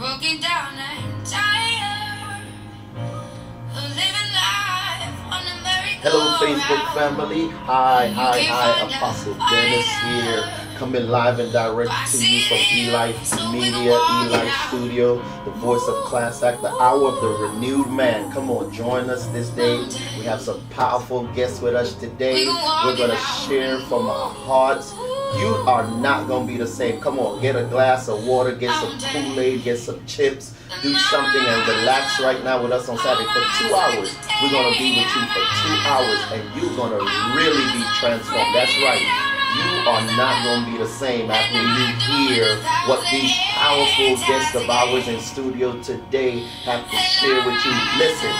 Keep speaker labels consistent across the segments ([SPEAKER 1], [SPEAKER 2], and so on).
[SPEAKER 1] broken down and tired of living life on a merry-go-round.
[SPEAKER 2] Hello, Facebook family. Hi, Apostle Dennis here, coming live and direct to you from eLife Media, eLife Studio, the voice of Class Act, the hour of the renewed man. Come on, join us this day. We have some powerful guests with us today. We're going to share from our hearts. You are not going to be the same. Come on, get a glass of water, get some Kool-Aid, get some chips, do something and relax right now with us on Saturday. For 2 hours, we're going to be with you for 2 hours and you're going to really be transformed. That's right. You are not going to be the same after you hear what these powerful guests of ours in studio today have to share with you. Listen,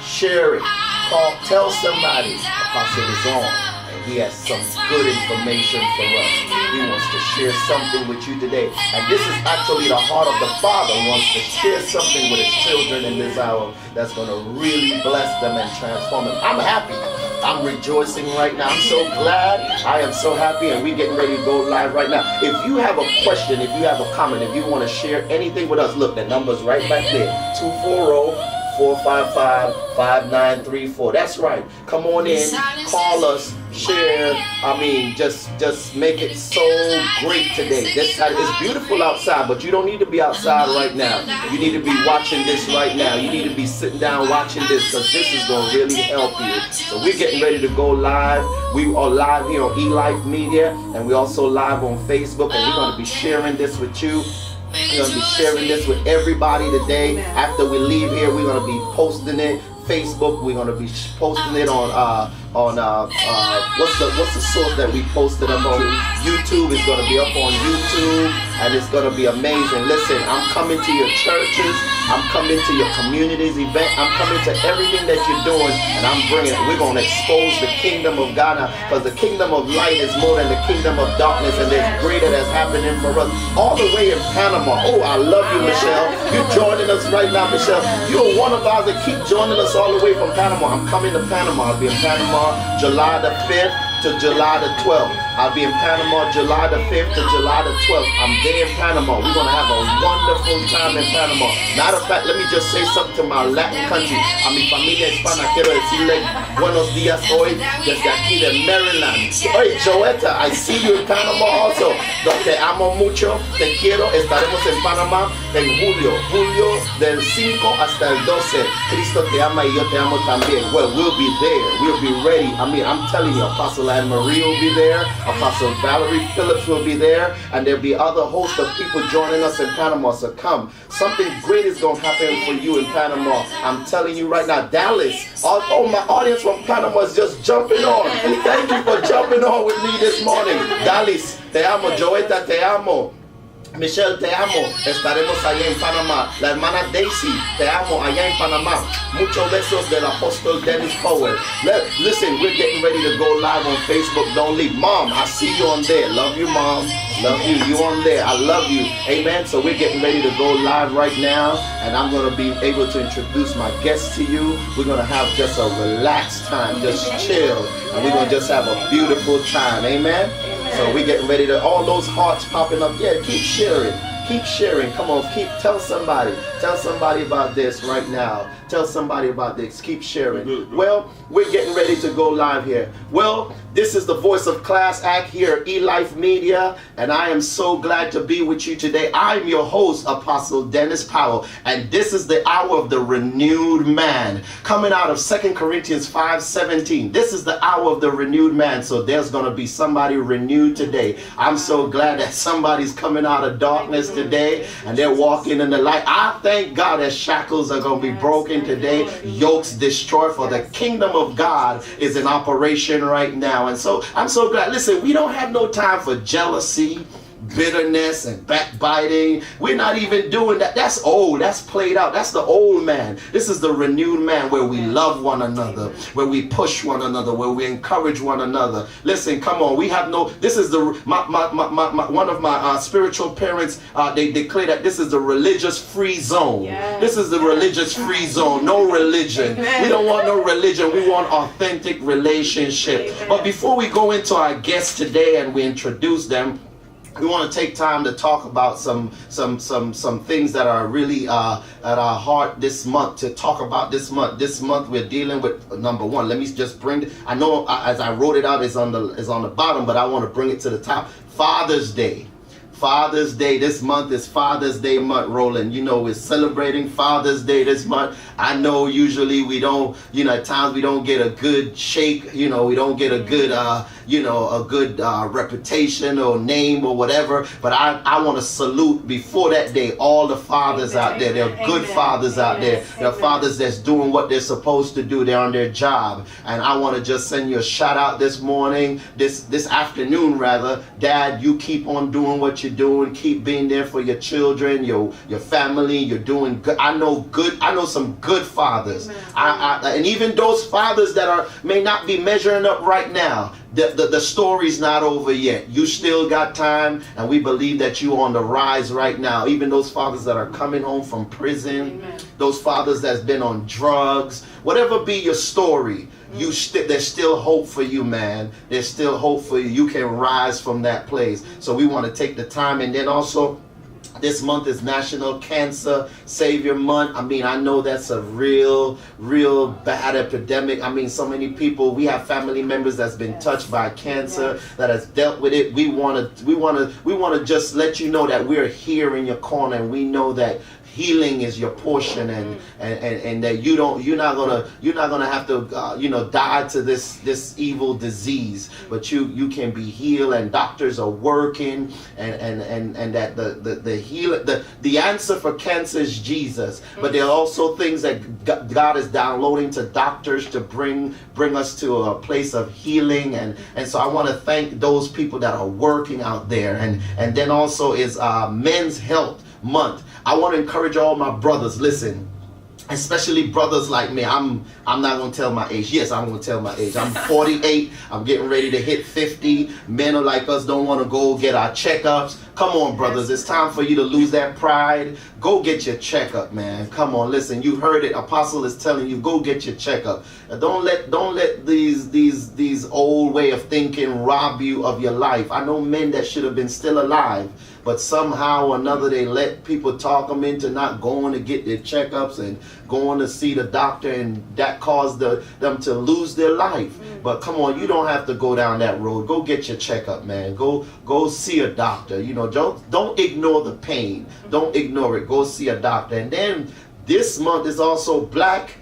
[SPEAKER 2] share it, call, tell somebody Apostle is on. He has some good information for us. He wants to share something with you today. And this is actually the heart of the Father. He wants to share something with his children in this hour that's going to really bless them and transform them. I'm happy. I'm rejoicing right now. I'm so glad. I am so happy. And we're getting ready to go live right now. If you have a question, if you have a comment, if you want to share anything with us, look, the number's right back there. 240-455-5934. That's right. Come on in, call us, share. I mean, just make it so great today. It's beautiful outside, but you don't need to be outside right now. You need to be watching this right now. You need to be sitting down watching this, because this is going to really help you. So we're getting ready to go live. We are live here on eLife Media, and we're also live on Facebook, and we're going to be sharing this with you. We're going to be sharing this with everybody today. After we leave here, we're going to be posting it. Facebook, we're going to be posting it on what's the source that we posted up on YouTube. It's going to be up on YouTube, and it's going to be amazing. Listen, I'm coming to your churches, I'm coming to your communities event, I'm coming to everything that you're doing, and I'm bringing it. We're going to expose the kingdom of God, because the kingdom of light is more than the kingdom of darkness, and there's greater that's happening for us all the way in Panama. Oh, I love you, Michelle. You're joining us right now, Michelle. You're one of ours that keep joining us all the way from Panama. I'm coming to Panama. I'll be in Panama July the 5th to July the 12th. I'll be in Panama July the 5th to July the 12th. I'm there in Panama. We're going to have a wonderful time in Panama. Matter of fact, let me just say something to my Latin country. A mi familia hispana quiero decirle buenos días hoy desde aquí de Maryland. Oye, Joetta, I see you in Panama also. Te amo mucho, te quiero. Estaremos en Panama en julio del 5 hasta el 12. Cristo te ama y yo te amo también. Well, we'll be there. We'll be ready. I mean, I'm telling you, Apostle Anne Marie will be there. Apostle Valerie Phillips will be there, and there'll be other hosts of people joining us in Panama. So come, something great is going to happen for you in Panama. I'm telling you right now. Dallas, oh, my audience from Panama is just jumping on. Thank you for jumping on with me this morning. Dallas, te amo. Joetta, te amo. Michelle, te amo. Estaremos allá en Panamá. La hermana Daisy, te amo allá en Panamá. Muchos besos del apóstol Dennis Powell. Listen, we're getting ready to go live on Facebook. Don't leave. Mom, I see you on there. Love you, Mom. Love you. You on there. I love you. Amen. So we're getting ready to go live right now, and I'm going to be able to introduce my guests to you. We're going to have just a relaxed time, just chill, and we're going to just have a beautiful time. Amen. So we're getting ready to, all those hearts popping up. Yeah, keep sharing. Keep sharing. Come on, tell somebody. Tell somebody about this right now. Tell somebody about this. Keep sharing. Well, we're getting ready to go live here. Well, this is the Voice of Class Act here at eLife Media, and I am so glad to be with you today. I'm your host, Apostle Dennis Powell, and this is the hour of the renewed man, coming out of 2 Corinthians 5:17. This is the hour of the renewed man, so there's going to be somebody renewed today. I'm so glad that somebody's coming out of darkness today, and they're walking in the light. I thank God that shackles are going to be broken today, yokes destroyed, for the kingdom of God is in operation right now. And so I'm so glad. Listen, we don't have no time for jealousy, bitterness, and backbiting. We're not even doing that. That's old. That's played out. That's the old man. This is the renewed man, where we love one another, where we push one another, where we encourage one another. Listen, come on. We have no, this is the, one of my spiritual parents, they declare that this is the religious free zone. Yes. This is the religious free zone. No religion. Amen. We don't want no religion. We want authentic relationship. Amen. But before we go into our guests today and we introduce them, we want to take time to talk about some things that are really at our heart this month, to talk about this month. This month we're dealing with number one. Let me just bring it. I know as I wrote it out is on the bottom, but I want to bring it to the top. Father's Day. Father's Day. This month is Father's Day month, Roland. You know, we're celebrating Father's Day this month. I know usually we don't, at times we don't get a good shake, we don't get a good, reputation or name or whatever. But I want to salute before that day all the fathers out there. There are good fathers out there. There are fathers that's doing what they're supposed to do. They're on their job. And I want to just send you a shout out this morning, this afternoon rather. Dad, you keep on doing what you're doing. Keep being there for your children, your family. You're doing good. I know some good fathers. And even those fathers that may not be measuring up right now, the story's not over yet. You still got time, and we believe that you're on the rise right now. Even those fathers that are coming home from prison, those fathers that's been on drugs, whatever be your story, there's still hope for you, man. There's still hope for you. You can rise from that place. So we want to take the time. And then also, this month is National Cancer Savior Month. I mean, I know that's a real bad epidemic. I mean, so many people, we have family members that's been touched by cancer, that has dealt with it. We want to just let you know that we're here in your corner, and we know that healing is your portion, and that you're not gonna have to die to this evil disease, but you can be healed, and doctors are working, and that the answer for cancer is Jesus. But there are also things that God is downloading to doctors to bring us to a place of healing, and so I want to thank those people that are working out there, and then also is Men's Health Month. I want to encourage all my brothers, listen, especially brothers like me. I'm not going to tell my age. Yes, I'm going to tell my age. I'm 48. I'm getting ready to hit 50. Men like us don't want to go get our checkups. Come on, brothers. It's time for you to lose that pride. Go get your checkup, man. Come on, listen. You heard it. Apostle is telling you, go get your checkup. Don't let these old way of thinking rob you of your life. I know men that should have been still alive, but somehow or another they let people talk them into not going to get their checkups and going to see the doctor, and that caused them to lose their life. But come on, you don't have to go down that road. Go get your checkup, man. Go see a doctor. Don't ignore the pain. Don't ignore it. Go see a doctor. And then this month is also Black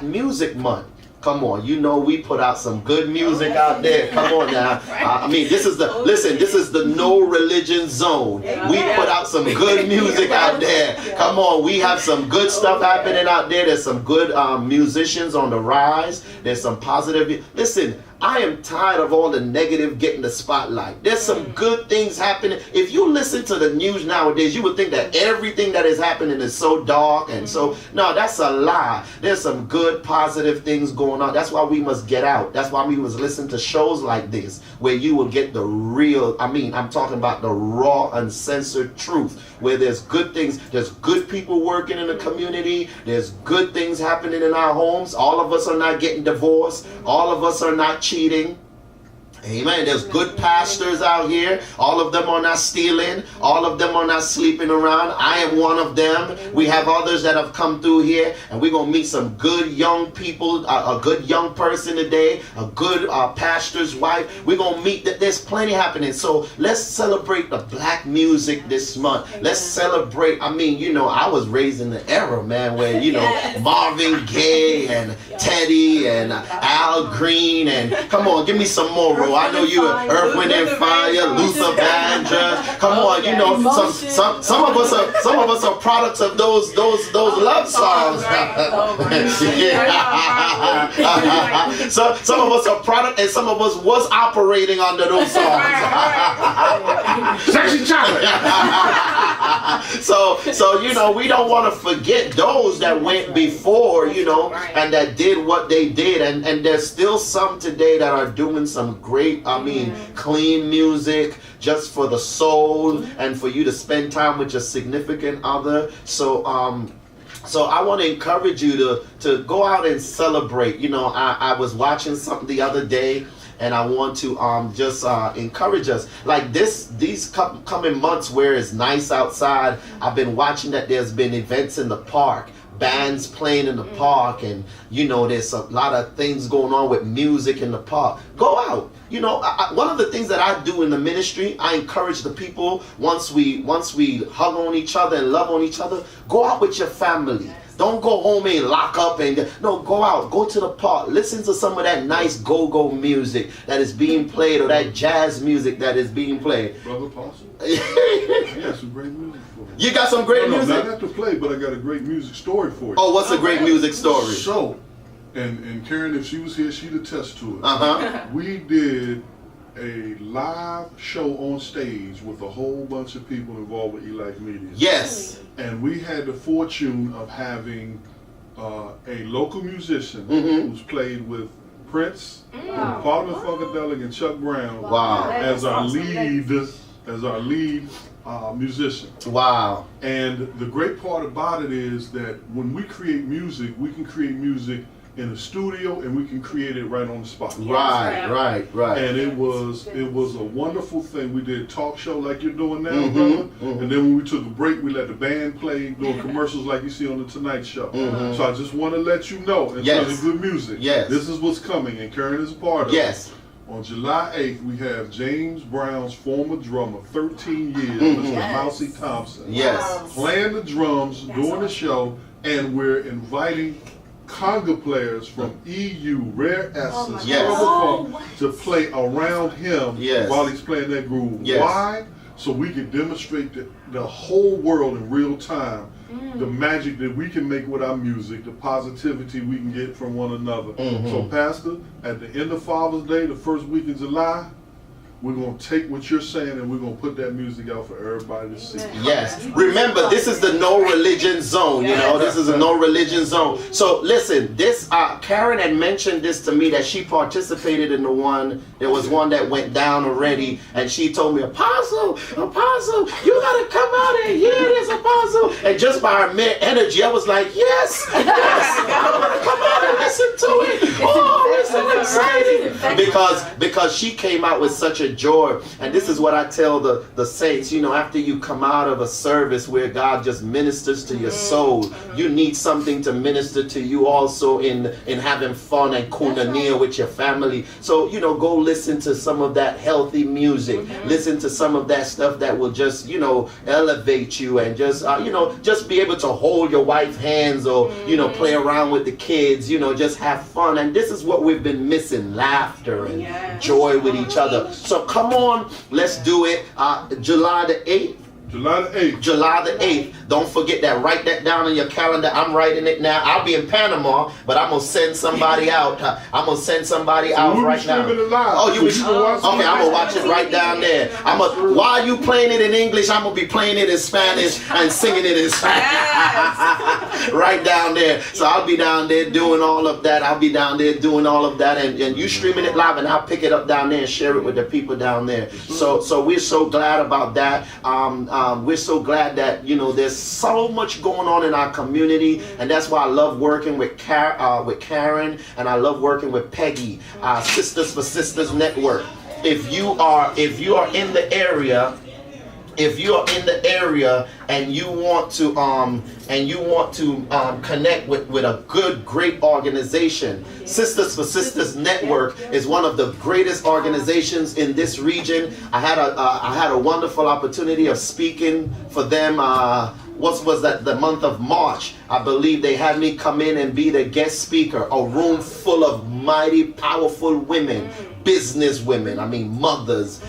[SPEAKER 2] Music Month. Come on, we put out some good music out there. Come on now. I mean, this is the no religion zone. We put out some good music out there. Come on, we have some good stuff happening out there. There's some good musicians on the rise. There's some positive. Listen, I am tired of all the negative getting the spotlight. There's some good things happening. If you listen to the news nowadays, you would think that everything that is happening is so dark and so. No, that's a lie. There's some good, positive things going on. That's why we must get out. That's why we must listen to shows like this, where you will get the real, I'm talking about the raw, uncensored truth, where there's good things. There's good people working in the community. There's good things happening in our homes. All of us are not getting divorced. All of us are not cheating. Amen. There's good pastors out here. All of them are not stealing. All of them are not sleeping around. I am one of them. We have others that have come through here, and we're going to meet some good young people, a good young person today, a good pastor's wife. We're going to meet that. There's plenty happening. So let's celebrate the black music this month. Let's celebrate. I was raised in the era, man, where, Marvin Gaye and Teddy and Al Green, and come on, give me some more, bro. I know you are Earth, Wind and Fire, Luther Vandross. Come on, some of us are products of those love songs. So some of us are product, and some of us was operating under those songs. Sexy chocolate. So we don't want to forget those that went before, and that did what they did, and there's still some today that are doing some great, clean music just for the soul and for you to spend time with your significant other. So I want to encourage you to go out and celebrate. I was watching something the other day, and I want to just encourage us. Like these coming months where it's nice outside, I've been watching that there's been events in the park, bands playing in the park, and there's a lot of things going on with music in the park. Go out. One of the things that I do in the ministry, I encourage the people, once we hug on each other and love on each other, go out with your family. Don't go home and lock up no, go out, go to the park, listen to some of that nice go-go music that is being played, or that jazz music that is being played.
[SPEAKER 3] Brother Apostle, I got some great music for you.
[SPEAKER 2] You got some great music?
[SPEAKER 3] Not have to play, but I got a great music story for you.
[SPEAKER 2] Oh, what's a great music story?
[SPEAKER 3] So, and Karen, if she was here, she'd attest to it.
[SPEAKER 2] Uh-huh.
[SPEAKER 3] We did a live show on stage with a whole bunch of people involved with Elite Media.
[SPEAKER 2] Yes.
[SPEAKER 3] And we had the fortune of having a local musician who's played with Prince, Parliament Funkadelic, and Chuck Brown as our lead musician.
[SPEAKER 2] Wow.
[SPEAKER 3] And the great part about it is that when we create music, we can create music in the studio, and we can create it right on the spot.
[SPEAKER 2] Right.
[SPEAKER 3] And it was a wonderful thing. We did a talk show like you're doing now, brother. And then when we took a break, we let the band play, doing commercials like you see on the Tonight Show. So I just want to let you know, in terms of good music, this is what's coming, and Karen is a part of it. On July 8th, we have James Brown's former drummer, 13 years, Mr. Mousy Thompson, playing the drums during the show, and we're inviting conga players from EU, Rare Essence, to play around him while he's playing that groove. Why? So we can demonstrate the whole world in real time the magic that we can make with our music, the positivity we can get from one another. So Pastor, at the end of Father's Day, the first week in July, we're going to take what you're saying and we're going to put that music out for everybody to see.
[SPEAKER 2] Yes. Remember, this is the no religion zone, This is a no religion zone. So listen, this Karen had mentioned this to me, that she participated in the one. There was one that went down already, and she told me, Apostle, you got to come out and hear this, Apostle. And just by her mere energy, I was like, yes, I want to come out and listen to it. Oh, it's so exciting. Because she came out with such a joy. And this is what I tell the saints, after you come out of a service where God just ministers to your soul, you need something to minister to you also in having fun and koinonia with your family. So, go listen to some of that healthy music. Listen to some of that stuff that will just, elevate you, and just, just be able to hold your wife's hands, or, play around with the kids, just have fun. And this is what we've been missing, laughter and joy with each other. So come on, let's do it. July the 8th. July the 8th. Don't forget that. Write that down on your calendar. I'm writing it now. I'll be in Panama, but I'm going to send somebody out. I'm going to send somebody out right now. Oh, you okay, I'm going to watch it right down there. While you playing it in English, I'm going to be playing it in Spanish and singing it in Spanish. Right down there. So I'll be down there doing all of that. And you streaming it live, and I'll pick it up down there and share it with the people down there. So we're so glad about that. We're so glad that there's so much going on in our community, and that's why I love working with Karen, and I love working with Peggy, Sisters for Sisters Network. If you are in the area, and you want to connect with a great organization, Sisters for Sisters Network is one of the greatest organizations in this region. I had a wonderful opportunity of speaking for them. What was that? The month of March, I believe they had me come in and be the guest speaker. A room full of mighty, powerful women. Business women, mothers,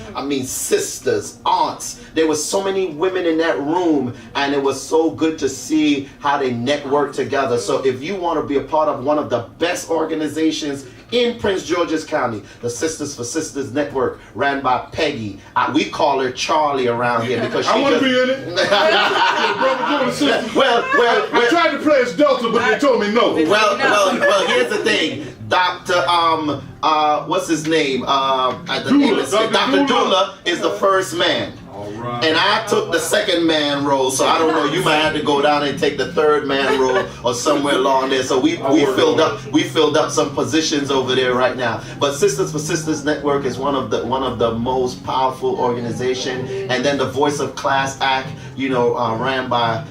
[SPEAKER 2] sisters, aunts. There were so many women in that room, and it was so good to see how they network together. So if you want to be a part of one of the best organizations in Prince George's County, the Sisters for Sisters Network, ran by Peggy. We call her Charlie around here because she
[SPEAKER 3] I want to be in it. I tried to play as Delta, but they told me no.
[SPEAKER 2] Well, here's the thing. Dr. What's his name? Dr. Dula is the first man.
[SPEAKER 3] right.
[SPEAKER 2] And I took the second man role, so I don't know. You might have to go down and take the third man role or somewhere along there. So we filled up some positions over there right now. But Sisters for Sisters Network is one of the most powerful organization. And then the Voice of Class Act, ran by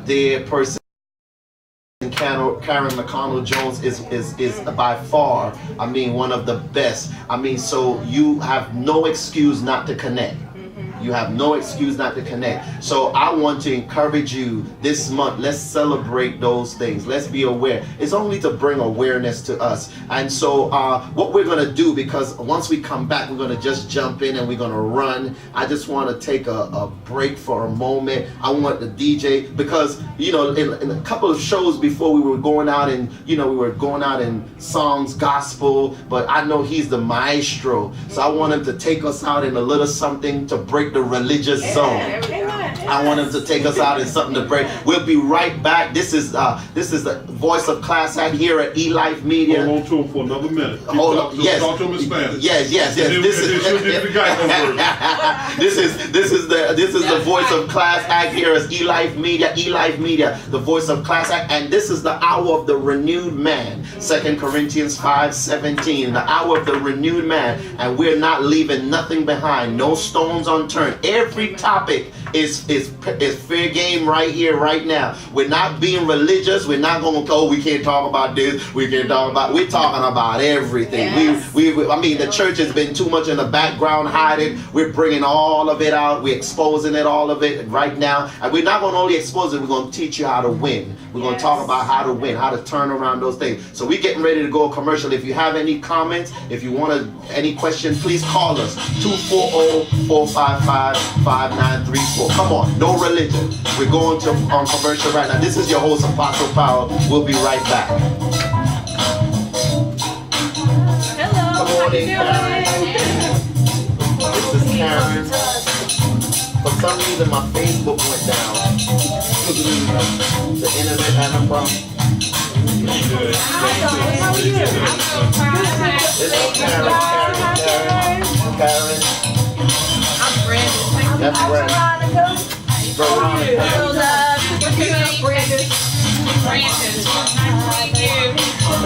[SPEAKER 2] their person. Karen McConnell Jones is by far, one of the best. So you have no excuse not to connect. You have no excuse not to connect. So I want to encourage you this month. Let's celebrate those things. Let's be aware. It's only to bring awareness to us. And so what we're going to do, because once we come back, we're going to just jump in and we're going to run. I just want to take a break for a moment. I want the DJ, because, in a couple of shows before, we were going out and, in songs, gospel, but I know he's the maestro. So I want him to take us out in a little something to break the religious zone. I want him to take us out in something to break. We'll be right back. This is the Voice of Class Act here at eLife Media.
[SPEAKER 3] Hold on to him for another minute.
[SPEAKER 2] Yes.
[SPEAKER 3] Talk to him in Spanish.
[SPEAKER 2] Yes. This is the Voice of Class Act here as eLife Media, the Voice of Class Act, and this is the hour of the renewed man. 2 Corinthians 5:17, the hour of the renewed man, and we're not leaving nothing behind. No stones unturned. Every topic is fair game right here, right now. We're not being religious. We're not going to we can't talk about this. We're talking about everything. Yes. The church has been too much in the background hiding. We're bringing all of it out. We're exposing all of it right now. And we're not going to only expose it, we're going to teach you how to win. We're going to talk about how to win, how to turn around those things. So we're getting ready to go commercial. If you have any comments, if you want any questions, please call us. 240-455-5934. Come on, no religion. We're going on commercial right now. This is your host, Apostle Power. We'll be right back.
[SPEAKER 4] Hello,
[SPEAKER 2] Good morning, Karen. This is Karen. For some reason, my Facebook went down. The internet had a problem.
[SPEAKER 4] How are you?
[SPEAKER 2] This is Karen.
[SPEAKER 4] I'm Brandon.
[SPEAKER 2] That's Veronica.
[SPEAKER 4] Brandon. Nice to meet you.
[SPEAKER 3] Hey,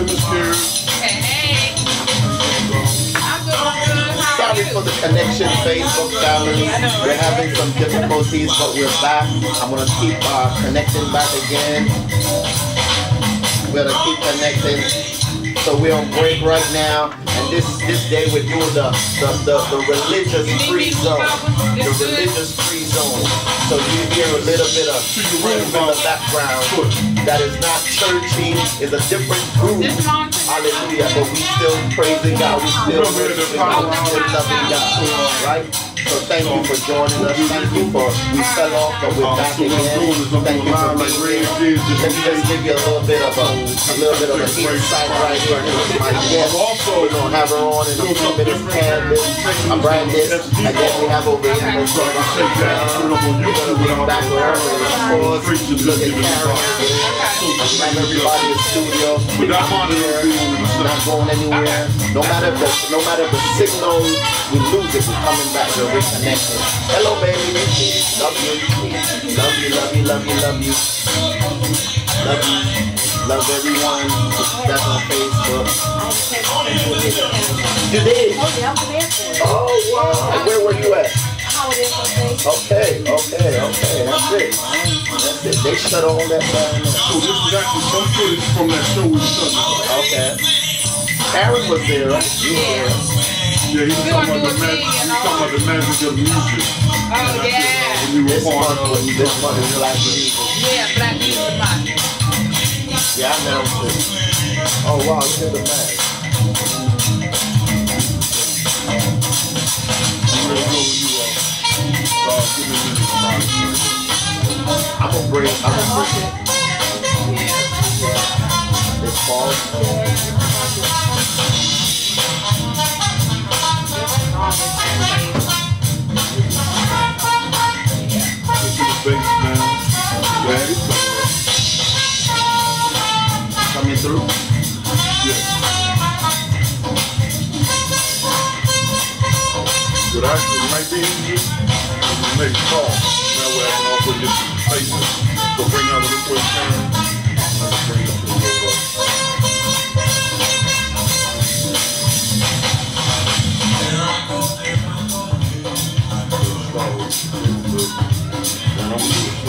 [SPEAKER 3] Miss Karen.
[SPEAKER 4] Hey. I'm good.
[SPEAKER 2] Sorry for the connection, Facebook family. We're having some difficulties, but we're back. I'm gonna keep connecting back again. We're gonna keep connecting. So we're on break right now, and this day we're doing the religious free zone. The religious free zone. So you hear a little bit of screams in the background. That is not churchy, it's a different group. Hallelujah. But we still praising God. We still worshiping God. We still loving God. Right? So thank you for joining us. Thank you for, we fell off, but we're back again. Thank you for being here. Let me just give you a little bit of an insight right here. My guest, we're going to have her on in a few minutes. Candace, Brandis, and then we have over here. We're going to be back with her. And of course, look at Karen. Have everybody in the studio. We're not going anywhere. No matter the signal, we lose it. We're coming back. We're reconnected. Hello, baby. Love you. Love you, love you, love you, love you. Love you. Love everyone that's on Facebook. You did? Oh, wow. And where were you at? Okay. That's it. They shut all that down.
[SPEAKER 3] So this is actually some footage from that show we shut.
[SPEAKER 2] Okay. Karen was there, right? You were there.
[SPEAKER 3] Yeah, he was talking about the magic of music.
[SPEAKER 4] Oh, yeah.
[SPEAKER 3] When we were
[SPEAKER 2] This
[SPEAKER 3] part of
[SPEAKER 2] one is Black Music.
[SPEAKER 4] Yeah, Black Music Month.
[SPEAKER 2] Yeah, I announced it. Oh, wow, look at the mag. I'm gonna break it. It's false. Coming through?
[SPEAKER 3] Yeah. But actually, it might be easier. make a call. That way I can also get some spaces. So bring out a little quick Karen. Let's bring it up a little bit. And I'm gonna do a slight back and let's see if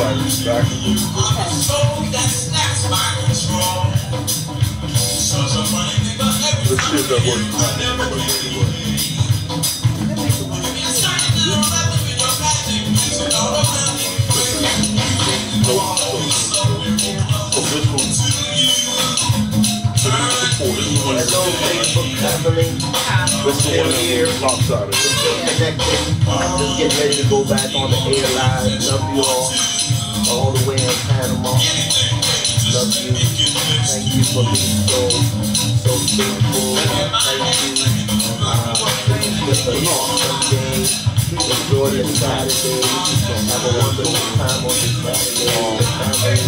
[SPEAKER 3] that works. So this one. So this is the 4. This is the one
[SPEAKER 2] Hello, Facebook family. We're still here.
[SPEAKER 3] lopsided.
[SPEAKER 2] We're still connected. Just getting ready to go back on the air live. Love you all the way in Panama. Love you. Thank you for being so faithful. Thank you. With us Sunday. Enjoy your Saturday. Have a wonderful time on this Saturday.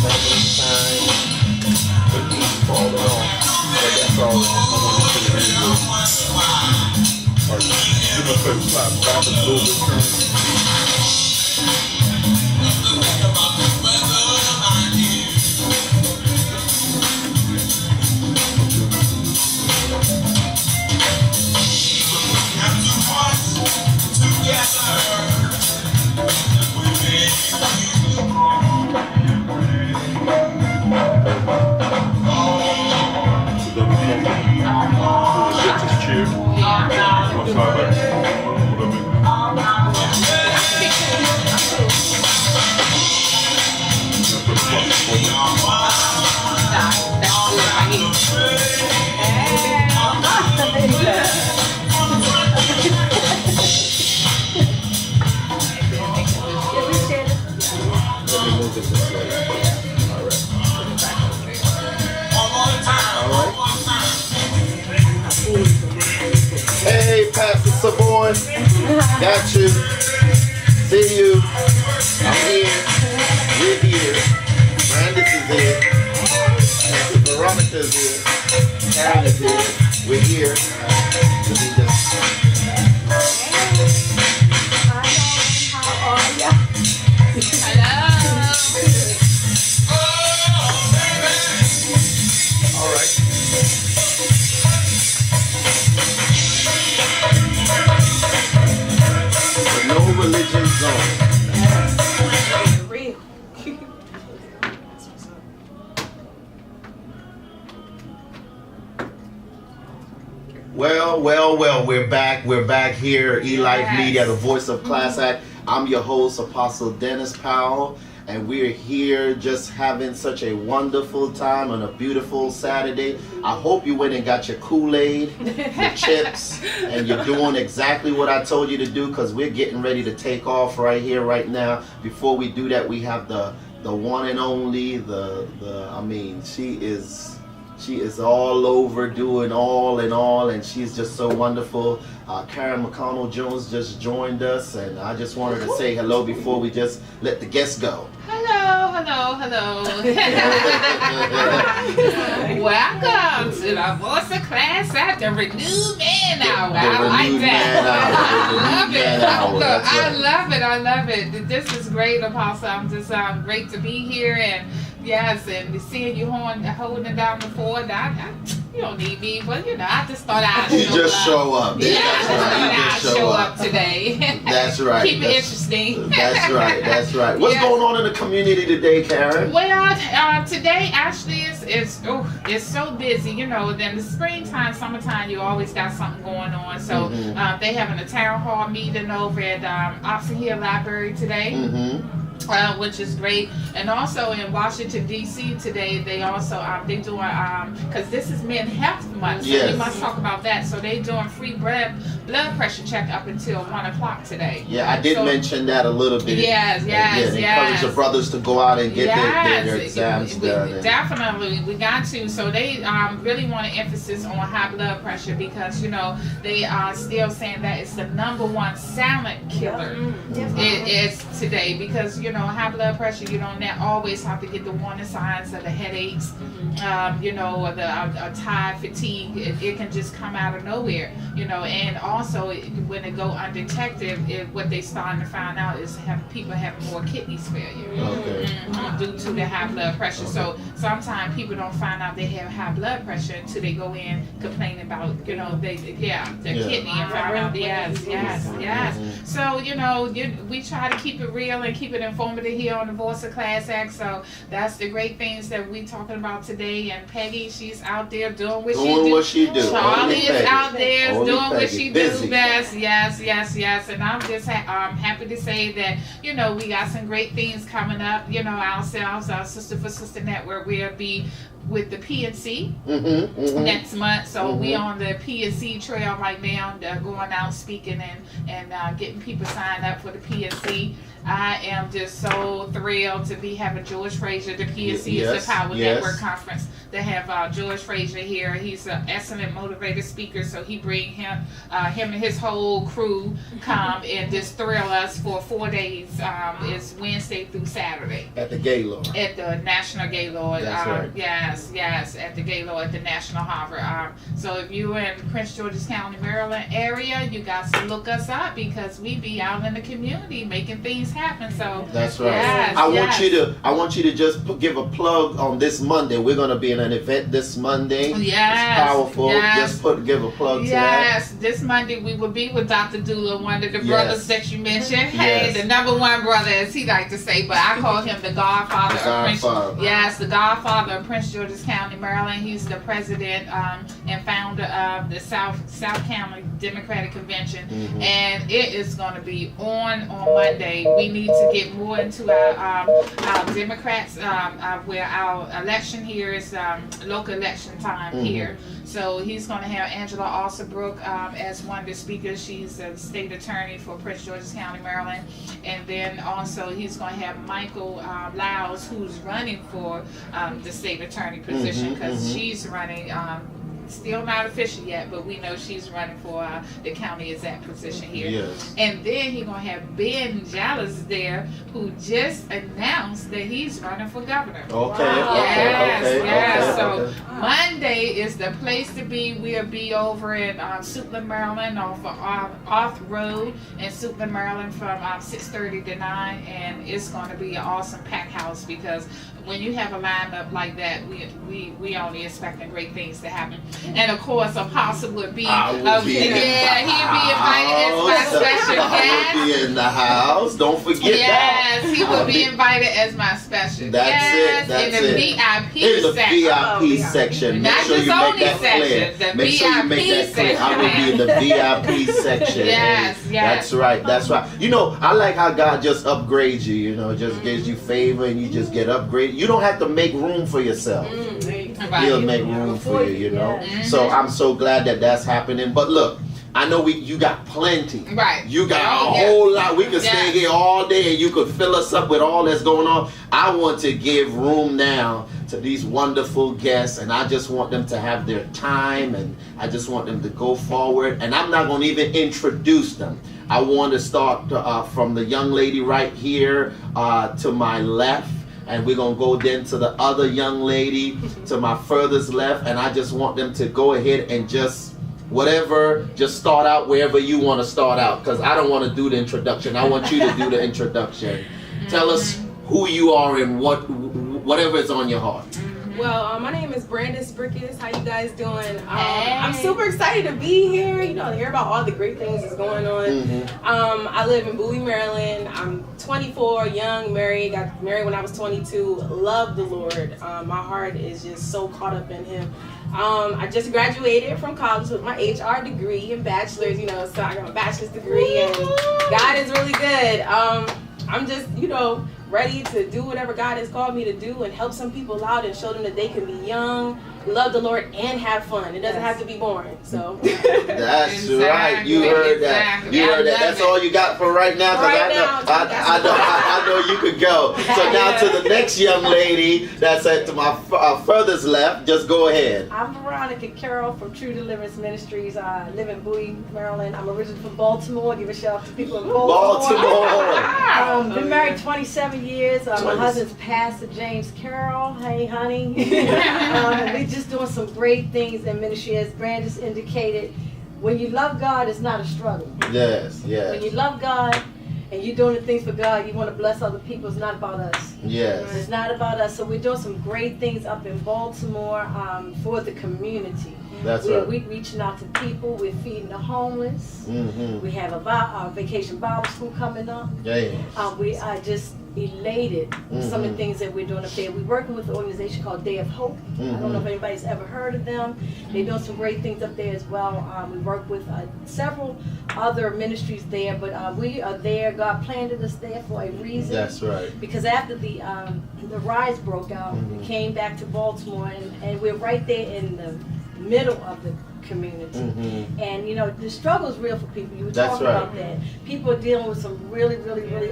[SPEAKER 2] Family time. Keep falling off. But that's all right.
[SPEAKER 3] Alright, give me a favorite slide back a little bit, Karen.
[SPEAKER 2] Hey, Pastor Savoy. Got you. See you. I'm here. We're here. Brandis is here. Pastor Veronica's here. Karen is here. We're here. All right. The No Religion Zone.
[SPEAKER 5] Real.
[SPEAKER 2] Well, we're back. We're back here, eLife Media, the voice of Class Act. I'm your host, Apostle Dennis Powell, and we're here just having such a wonderful time on a beautiful Saturday. I hope you went and got your Kool-Aid, your chips, and you're doing exactly what I told you to do, because we're getting ready to take off right here, right now. Before we do that, we have the one and only, she is all over doing all in all, and she's just so wonderful. Karen McConnell Jones just joined us, and I just wanted to say hello before we just let the guests go.
[SPEAKER 4] Hello. Welcome to the Voice of Class Act, the Renewed Man Hour. I like that. I love it. This is great, Apostle. I'm just great to be here, and yes, and seeing you holding it down the fort. You don't need me, but I just thought I'd
[SPEAKER 2] show up.
[SPEAKER 4] Yeah, I just thought I'd show up today.
[SPEAKER 2] That's right.
[SPEAKER 4] Keep it interesting.
[SPEAKER 2] That's right. What's going on in the community today, Karen?
[SPEAKER 4] Well, today actually it's so busy. Then the springtime, summertime, you always got something going on. So they having a town hall meeting over at Oxon Hill Library today. Which is great. And also in Washington D.C. today, they also they doing because this is Men Health Month, so we must talk about that. So they doing free blood pressure check up until 1:00 today.
[SPEAKER 2] Yeah, I did mention that a little bit.
[SPEAKER 4] Yes.
[SPEAKER 2] Encourage the brothers to go out and get their exams done.
[SPEAKER 4] Definitely, we got to. So they really want an emphasis on high blood pressure, because they are still saying that it's the #1 silent killer. It is today, because high blood pressure, you don't always have to get the warning signs of the headaches, or the tired fatigue. It can just come out of nowhere, and also when it go undetected, what they starting to find out is people having more kidney failure due to the high blood pressure. So sometimes people don't find out they have high blood pressure until they go in complaining about, their kidney and find out, yes. So, we try to keep it real and keep it informative here on the Voice of Class Act. So that's the great things that we talking about today. And Peggy, she's out there doing what she do. Charlie is out there doing what she do best. Yes. And I'm just happy to say that, we got some great things coming up. Ourselves, our Sister for Sister Network, we'll be with the PNC next month. So we on the PNC trail right now, going out speaking and getting people signed up for the PNC. I am just so thrilled to be having George Frazier. The PNC is the Power Network Conference. They have George Frazier here. He's an excellent motivated speaker. So he bring him and his whole crew come and just thrill us for 4 days. It's Wednesday through Saturday.
[SPEAKER 2] At the Gaylord.
[SPEAKER 4] At the National Gaylord.
[SPEAKER 2] That's right.
[SPEAKER 4] Yes, at the Gaylord at the National Harbor. So if you're in Prince George's County, Maryland area, you got to look us up because we be out in the community making things happen. So
[SPEAKER 2] that's right. I want you to just give a plug on this Monday. We're going to be in an event this Monday.
[SPEAKER 4] Yes.
[SPEAKER 2] It's powerful. Just give a plug to that.
[SPEAKER 4] Yes, this Monday we will be with Dr. Dula, one of the brothers that you mentioned. Hey, the number one brother, as he like to say, but I call him the Godfather of Prince. Yes, the Godfather of Prince George's County, Maryland. He's the president and founder of the South County Democratic Convention, and it is going to be on Monday. We need to get more into our Democrats, where our election here is local election time here. So he's going to have Angela Alsabrook as one of the speakers. She's a state attorney for Prince George's County, Maryland. And then also he's going to have Michael Lyles, who's running for the state attorney position because she's running. Still not official yet, but we know she's running for the county exec position here.
[SPEAKER 2] Yes.
[SPEAKER 4] And then he's going to have Ben Jallis there, who just announced that he's running for governor.
[SPEAKER 2] Okay.
[SPEAKER 4] So Monday is the place to be. We'll be over in Suitland, Maryland, off of Arth Road in Suitland, Maryland from 6:30 to 9, and it's going to be an awesome packed house because when you have a lineup like that, we only expecting great things to happen. And of course, Apostle would be. He'd be invited as my special guest.
[SPEAKER 2] Will be in the house. Don't forget that.
[SPEAKER 4] Yes, he will be invited as my special guest in the VIP section.
[SPEAKER 2] In the VIP section.
[SPEAKER 4] Not
[SPEAKER 2] sure
[SPEAKER 4] just
[SPEAKER 2] you
[SPEAKER 4] only
[SPEAKER 2] make that
[SPEAKER 4] section.
[SPEAKER 2] clear.
[SPEAKER 4] The
[SPEAKER 2] Make sure you make that clear. I will be in the VIP section.
[SPEAKER 4] Yes.
[SPEAKER 2] That's right. I like how God just upgrades you. Just gives you favor and you just get upgraded. You don't have to make room for yourself. He'll make room for you, So I'm so glad that that's happening. But look, I know you got plenty.
[SPEAKER 4] Right.
[SPEAKER 2] You got a whole lot. We could stay here all day and you could fill us up with all that's going on. I want to give room now to these wonderful guests, and I just want them to have their time, and I just want them to go forward. And I'm not going to even introduce them. I want to start from the young lady right here to my left. And we're going to go then to the other young lady to my furthest left. And I just want them to go ahead and just start out wherever you want to start out. Because I don't want to do the introduction. I want you to do the introduction. Tell us who you are and whatever is on your heart.
[SPEAKER 5] Well, my name is Brandis Brickus. How you guys doing? I'm super excited to be here, to hear about all the great things that's going on. I live in Bowie, Maryland. I'm 24, young, married. Got married when I was 22. Love the Lord. My heart is just so caught up in Him. I just graduated from college with my HR degree and bachelor's, so I got my bachelor's degree, and God is really good. I'm just, ready to do whatever God has called me to do and help some people out and show them that they can be young, love the Lord, and have fun. It doesn't have to be boring. So
[SPEAKER 2] that's right. You heard that. You heard that. That's all you got for right now. I know you could go. So now to the next young lady that's to my furthest left. Just go ahead.
[SPEAKER 6] I'm Veronica Carroll from True Deliverance Ministries. I live in Bowie, Maryland. I'm originally from Baltimore. Give a shout out to people in Baltimore.
[SPEAKER 2] Baltimore.
[SPEAKER 6] Been married 27 years. My
[SPEAKER 2] 20.
[SPEAKER 6] husband's Pastor James Carroll. Hey, honey. We're just doing some great things in ministry. As Brandis indicated, when you love God, it's not a struggle.
[SPEAKER 2] Yes, yes.
[SPEAKER 6] When you love God and you're doing the things for God, you want to bless other people, it's not about us.
[SPEAKER 2] Yes.
[SPEAKER 6] It's not about us. So we're doing some great things up in Baltimore for the community.
[SPEAKER 2] That's
[SPEAKER 6] We're
[SPEAKER 2] right.
[SPEAKER 6] reaching out to people. We're feeding the homeless.
[SPEAKER 2] Mm-hmm.
[SPEAKER 6] We have a vacation Bible school coming up.
[SPEAKER 2] Yeah.
[SPEAKER 6] We are just elated with some of the things that we're doing up there. We're working with an organization called Day of Hope. I don't know if anybody's ever heard of them. They're doing some great things up there as well. We work with several other ministries there, but we are there. God planted us there for a reason.
[SPEAKER 2] That's right.
[SPEAKER 6] Because after the riots broke out, we came back to Baltimore, and we're right there in the middle of the community. And you know, the struggle is real for people. You were
[SPEAKER 2] That's
[SPEAKER 6] talking
[SPEAKER 2] right.
[SPEAKER 6] about that. People are dealing with some really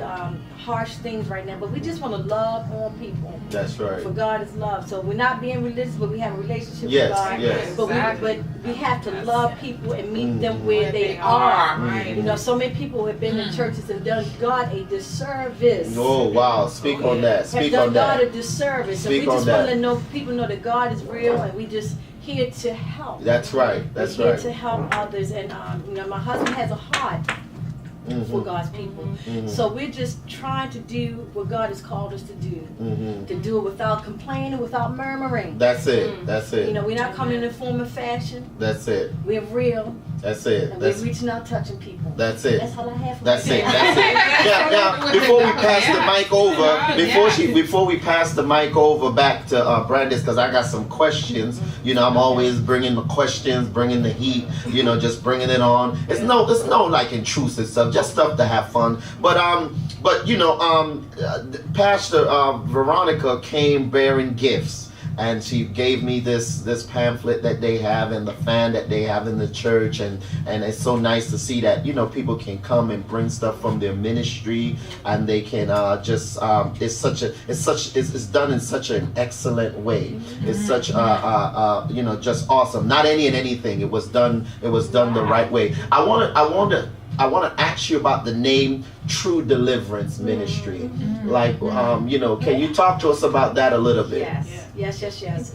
[SPEAKER 6] harsh things right now, but we just want to love on people.
[SPEAKER 2] That's right.
[SPEAKER 6] For God is love. So we're not being religious, but we have a relationship
[SPEAKER 2] Yes,
[SPEAKER 6] with God.
[SPEAKER 2] yes.
[SPEAKER 6] But we have to love people and meet them where they are.
[SPEAKER 4] Right.
[SPEAKER 6] You know, so many people have been in churches and done God a disservice.
[SPEAKER 2] Oh, wow. Speak on that.
[SPEAKER 6] Have
[SPEAKER 2] Speak
[SPEAKER 6] done
[SPEAKER 2] on
[SPEAKER 6] God
[SPEAKER 2] that.
[SPEAKER 6] a disservice.
[SPEAKER 2] Speak
[SPEAKER 6] And we
[SPEAKER 2] on
[SPEAKER 6] just
[SPEAKER 2] that.
[SPEAKER 6] want to know people know that God is real, and we just here to help.
[SPEAKER 2] That's right. That's
[SPEAKER 6] We're here
[SPEAKER 2] right.
[SPEAKER 6] to help others, and you know, my husband has a heart for God's people. So we're just trying to do what God has called us to do. To do it without complaining, without murmuring.
[SPEAKER 2] That's it. That's
[SPEAKER 6] You
[SPEAKER 2] it.
[SPEAKER 6] know, we're not coming in a form of fashion.
[SPEAKER 2] That's it.
[SPEAKER 6] We're real,
[SPEAKER 2] That's it.
[SPEAKER 6] and
[SPEAKER 2] That's
[SPEAKER 6] we're reaching out, touching people.
[SPEAKER 2] That's it.
[SPEAKER 6] That's all I have for
[SPEAKER 2] That's
[SPEAKER 6] you.
[SPEAKER 2] it. That's it. Now, before we pass the mic over, before we pass the mic over back to Brandis, because I got some questions. You know, I'm always bringing the questions, bringing the heat. You know, just bringing it on. It's no like intrusive stuff, just stuff to have fun. But you know, Pastor Veronica came bearing gifts. And she gave me this pamphlet that they have and the fan that they have in the church, and it's so nice to see that, you know, people can come and bring stuff from their ministry, and they can it's done in such an excellent way. It's such you know, just awesome. Not any and anything. It was done the right way. I want to ask you about the name True Deliverance Ministry. Like, you know, can you talk to us about that a little bit?
[SPEAKER 6] Yes.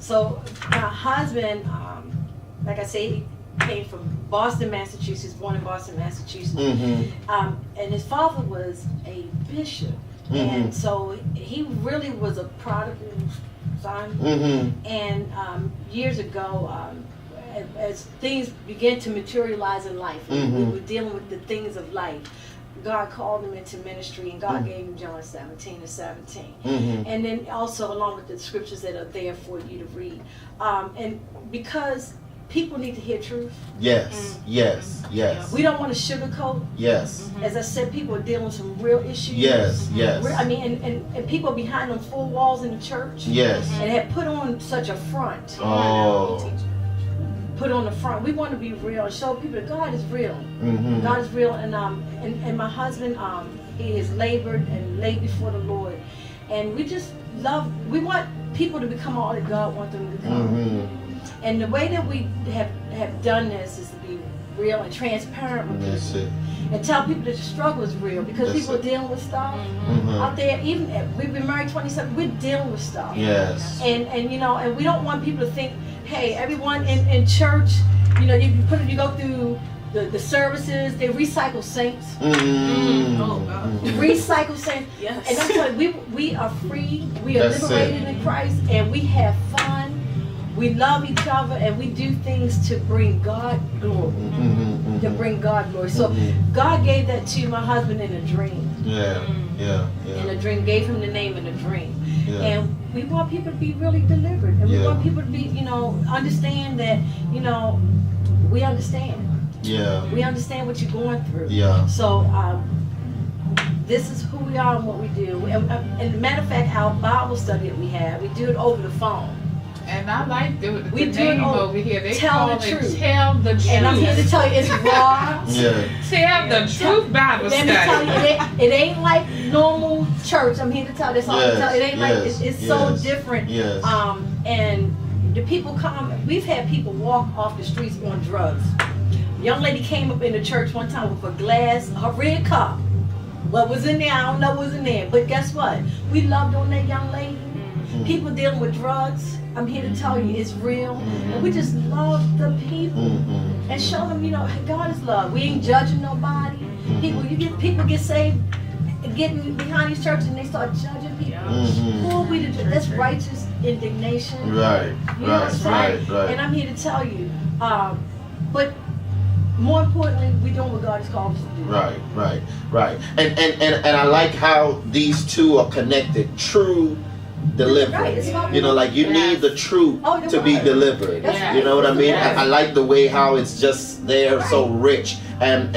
[SPEAKER 6] So my husband, like I say, he came from Boston, Massachusetts, born in Boston, Massachusetts. And his father was a bishop. And so he really was a prodigal son. And years ago, as things began to materialize in life, we were dealing with the things of life, God called him into ministry, and God gave him John 17:17. And then also along with the scriptures that are there for you to read. And because people need to hear truth.
[SPEAKER 2] Yes.
[SPEAKER 6] We don't want to sugarcoat.
[SPEAKER 2] Yes.
[SPEAKER 6] As I said, people are dealing with some real issues.
[SPEAKER 2] Yes.
[SPEAKER 6] I mean, and people behind them four walls in the church.
[SPEAKER 2] Yes.
[SPEAKER 6] And have put on such a front.
[SPEAKER 2] Oh.
[SPEAKER 6] Put on the front. We want to be real and show people that God is real. God is real, and my husband, he has labored and laid before the Lord, and we just love. We want people to become all that God wants them to become. And the way that we have done this is to be real and transparent with people, and tell people that the struggle is real, because people are dealing with stuff out there. Even we've been married 27, we're dealing with stuff.
[SPEAKER 2] Yes.
[SPEAKER 6] And you know, and we don't want people to think, hey, everyone in church, you know, you go through the services, they recycle saints.
[SPEAKER 5] Oh God.
[SPEAKER 6] Recycle saints.
[SPEAKER 5] Yes.
[SPEAKER 6] And I'm telling you, we are free, we are
[SPEAKER 2] That's
[SPEAKER 6] liberated
[SPEAKER 2] it.
[SPEAKER 6] in Christ, and we have fun. We love each other, and we do things to bring God glory. To bring God glory. So God gave that to my husband in a dream. In a dream, gave him the name in a dream. And we want people to be really delivered. And we want people to be, you know, understand that, you know, we understand. We understand what you're going through. So this is who we are and what we do. And matter of fact, our Bible study that we have, we do it over the phone.
[SPEAKER 4] And I like the
[SPEAKER 6] We do
[SPEAKER 4] name
[SPEAKER 6] it
[SPEAKER 4] over here. They
[SPEAKER 6] Tell
[SPEAKER 4] call
[SPEAKER 6] the
[SPEAKER 4] it
[SPEAKER 6] Truth.
[SPEAKER 4] Tell the Truth.
[SPEAKER 6] And I'm here to tell you, it's raw.
[SPEAKER 4] Tell the Truth Bible
[SPEAKER 6] Let me tell
[SPEAKER 4] study.
[SPEAKER 6] you, it ain't like normal church. I'm here to tell you. That's all I tell you. It ain't like, it's so different. And the people come, we've had people walk off the streets on drugs. A young lady came up in the church one time with a red cup, what was in there, I don't know what was in there. But guess what? We loved on that young lady. People dealing with drugs, I'm here to tell you, it's real. And we just love the people and show them, you know, God is love. We ain't judging nobody. People get saved, getting behind these churches and they start judging people. Who are we to do? That's righteous indignation.
[SPEAKER 2] Right,
[SPEAKER 6] You know what I'm saying?
[SPEAKER 2] right.
[SPEAKER 6] And I'm here to tell you, but more importantly, we doing what God has called us to do.
[SPEAKER 2] Right. And I like how these two are connected. True deliverance.
[SPEAKER 6] Right, it's about
[SPEAKER 2] You know, like you need the truth to be delivered.
[SPEAKER 6] That's
[SPEAKER 2] You know what I mean?
[SPEAKER 4] Yes.
[SPEAKER 2] I like the way how it's just there, so rich. And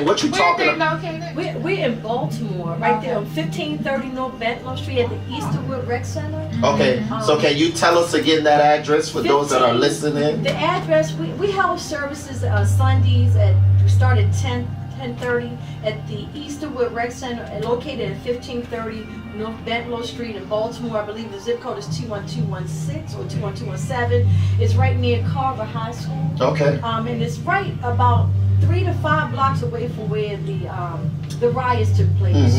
[SPEAKER 2] what you
[SPEAKER 4] Where
[SPEAKER 2] talking
[SPEAKER 4] they
[SPEAKER 2] about?
[SPEAKER 4] located?
[SPEAKER 6] We're in Baltimore, right there on 1530 North Bentlow Street at the Easterwood Rec Center.
[SPEAKER 2] Okay, so can you tell us again that address for those that are listening?
[SPEAKER 6] The address, we have services Sundays we start at 10:30 at the Easterwood Rec Center located at 1530 North Bentlow Street in Baltimore. I believe the zip code is 21216 or 21217. It's right near Carver High School.
[SPEAKER 2] Okay.
[SPEAKER 6] And it's right about 3 to 5 blocks away from where the riots took place.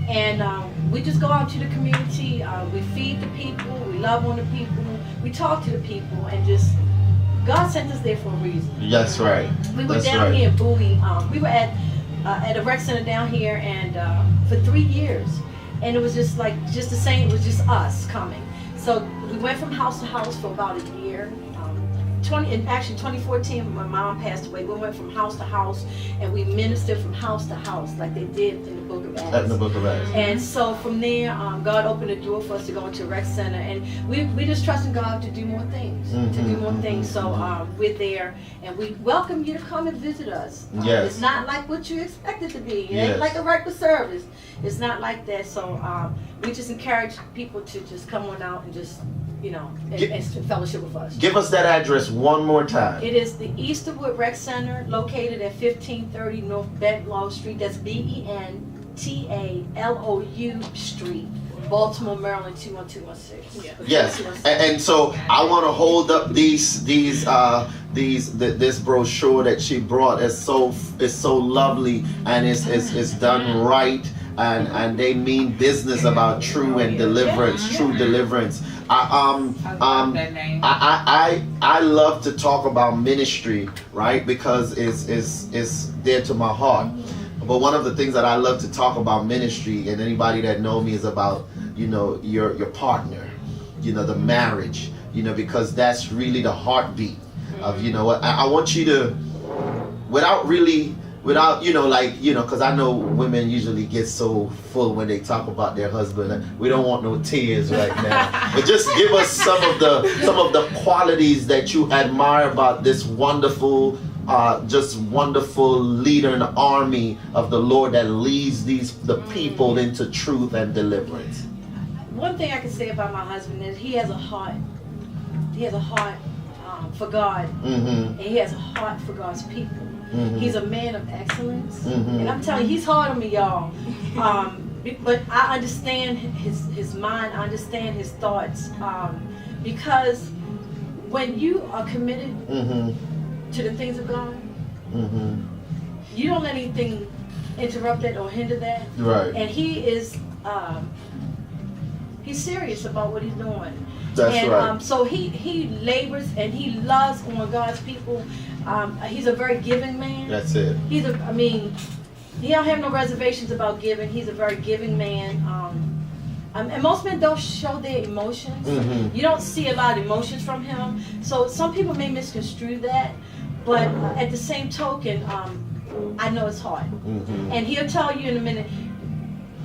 [SPEAKER 6] And we just go out to the community. We feed the people. We love on the people. We talk to the people, and just God sent us there for a reason.
[SPEAKER 2] That's right.
[SPEAKER 6] We were
[SPEAKER 2] That's
[SPEAKER 6] down
[SPEAKER 2] right.
[SPEAKER 6] here in Bowie. We were at a rec center down here, and for 3 years, and it was just the same. It was just us coming. So we went from house to house for about a year. 2014, my mom passed away. We went from house to house, and we ministered from house to house, like they did in the Book of Acts.
[SPEAKER 2] In the Book of Acts.
[SPEAKER 6] And so from there, God opened the door for us to go into a rec center, and we just trusting God to do more things, So we're there, and we welcome you to come and visit us.
[SPEAKER 2] Yes.
[SPEAKER 6] It's not like what you expect it to be. It
[SPEAKER 2] Yes.
[SPEAKER 6] ain't like a regular service. It's not like that. So we just encourage people to just come on out and just, you know, and fellowship with us.
[SPEAKER 2] Give us that address one more time.
[SPEAKER 6] It is the Easterwood Rec Center located at 1530 North Bentlow Street. That's BENTALOU Street, Baltimore, Maryland 21216.
[SPEAKER 2] Yes, and so I want to hold up this brochure that she brought. It's so lovely, and it's done right, and they mean business about true and deliverance, true deliverance.
[SPEAKER 4] I love that name.
[SPEAKER 2] I love to talk about ministry, right? Because it's dear to my heart. But one of the things that I love to talk about ministry, and anybody that know me, is about, you know, your partner, you know, the marriage, you know, because that's really the heartbeat of, you know, I want you to, without, you know, like, you know, because I know women usually get so full when they talk about their husband. We don't want no tears right now. But just give us some of the qualities that you admire about this wonderful, just wonderful leader in the army of the Lord that leads the people into truth and deliverance.
[SPEAKER 6] One thing I can say about my husband is he has a heart. He has a heart for God, and he has a heart for God's people. He's a man of excellence, and I'm telling you, he's hard on me, y'all. But I understand his mind. I understand his thoughts, because when you are committed to the things of God, you don't let anything interrupt that or hinder that.
[SPEAKER 2] Right.
[SPEAKER 6] And he is, he's serious about what he's doing.
[SPEAKER 2] That's right.
[SPEAKER 6] So he labors and he loves on God's people. He's a very giving man.
[SPEAKER 2] That's it.
[SPEAKER 6] He don't have no reservations about giving. He's a very giving man. And most men don't show their emotions. You don't see a lot of emotions from him. So some people may misconstrue that. But at the same token, I know his heart. And he'll tell you in a minute,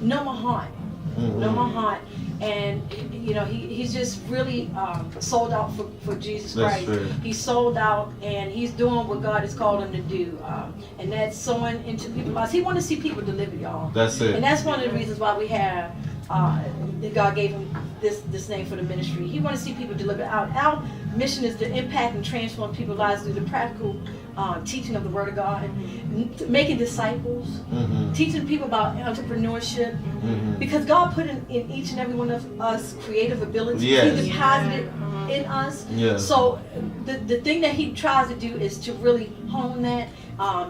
[SPEAKER 6] know my heart. Know my heart. And you know, he's just really sold out for Jesus Christ. He's sold out, and he's doing what God has called him to do, and that's sowing into people's lives. He wants to see people delivered, y'all.
[SPEAKER 2] That's it.
[SPEAKER 6] And that's one of the reasons why we have God gave him this name for the ministry. He wants to see people delivered out. Our mission is to impact and transform people's lives through the practical teaching of the Word of God, making disciples, teaching people about entrepreneurship, because God put in each and every one of us creative abilities.
[SPEAKER 2] Yes.
[SPEAKER 6] He deposited in us.
[SPEAKER 2] Yes.
[SPEAKER 6] So the thing that he tries to do is to really hone that,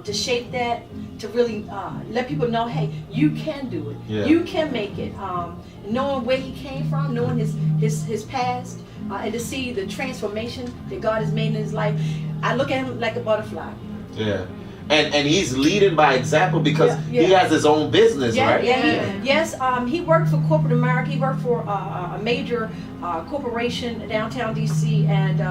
[SPEAKER 6] to shape that, to really let people know, hey, you can do it.
[SPEAKER 2] Yeah.
[SPEAKER 6] You can make it. Knowing where he came from, knowing his past, and to see the transformation that God has made in his life, I look at him like a butterfly.
[SPEAKER 2] Yeah. And he's leading by example because
[SPEAKER 6] Yeah, yeah.
[SPEAKER 2] he has his own business, right?
[SPEAKER 6] Yes. He worked for corporate America. He worked for a major corporation downtown DC, and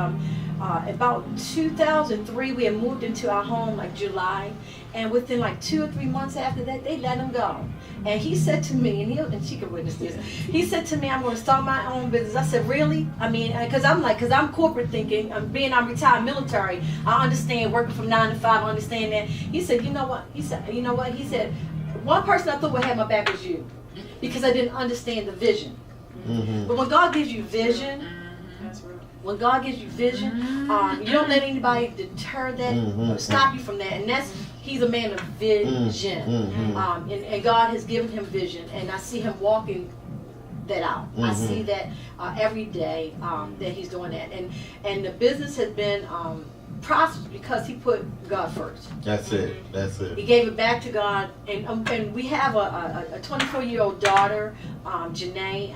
[SPEAKER 6] about 2003 we had moved into our home like July, and within like 2 or 3 months after that they let him go. And he said to me, and she could witness this, he said to me, I'm going to start my own business. I said, really? I mean, because I'm corporate thinking, being I'm retired military, I understand working from 9 to 5, I understand that. He said, you know what? He said, one person I thought would have my back was you, because I didn't understand the vision.
[SPEAKER 2] Mm-hmm.
[SPEAKER 6] But when God gives you vision, when God gives you vision, you don't let anybody deter that or stop you from that. And he's a man of vision. And God has given him vision. And I see him walking that out. I see that every day that he's doing that. And the business has been prosperous because he put God first.
[SPEAKER 2] That's it.
[SPEAKER 6] He gave it back to God. And we have a 24-year-old daughter, Janae,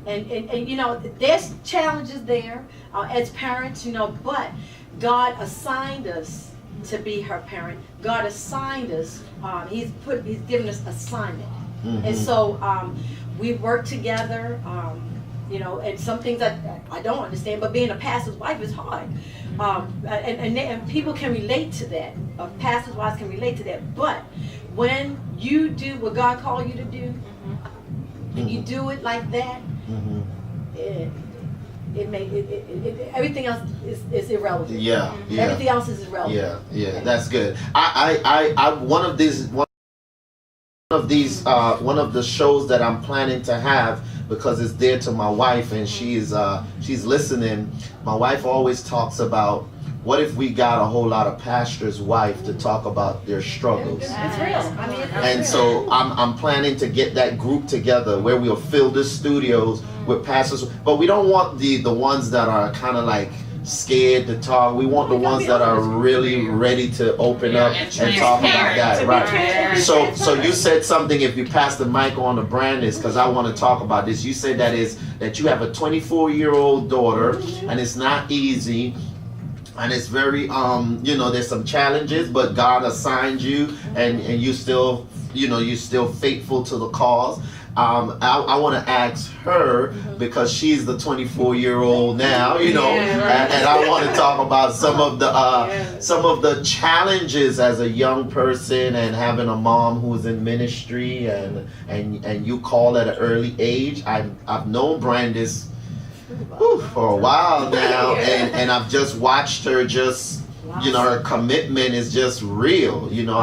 [SPEAKER 6] and you know, there's challenges there as parents, you know, but God assigned us to be her parent. God assigned us. He's given us assignment, and so we work together. You know, and some things I don't understand, but being a pastor's wife is hard. And people can relate to that. Pastor's wives can relate to that. But when you do what God called you to do, and you do it like that, everything else is irrelevant.
[SPEAKER 2] Yeah.
[SPEAKER 6] Everything else is irrelevant.
[SPEAKER 2] Yeah. That's good. I one of the shows that I'm planning to have, because it's dear to my wife and she's listening. My wife always talks about, what if we got a whole lot of pastors' wife to talk about their struggles?
[SPEAKER 6] It's real. I mean,
[SPEAKER 2] And so I'm planning to get that group together where we'll fill the studios with pastors, but we don't want the ones that are kind of like scared to talk. We want the ones that are really ready to open up and talk about that, right? So you said something, if you pass the mic on to Brandis, because I want to talk about this. You said that you have a 24-year-old daughter, and it's not easy. And it's very, you know, there's some challenges, but God assigned you, and you still, you know, you're still faithful to the cause. I want to ask her, because she's the 24-year-old now, you know, and I want to talk about some of the challenges as a young person and having a mom who's in ministry, and you call at an early age. I've known Brandis for a while now, and I've just watched her you know, her commitment is just real. You know,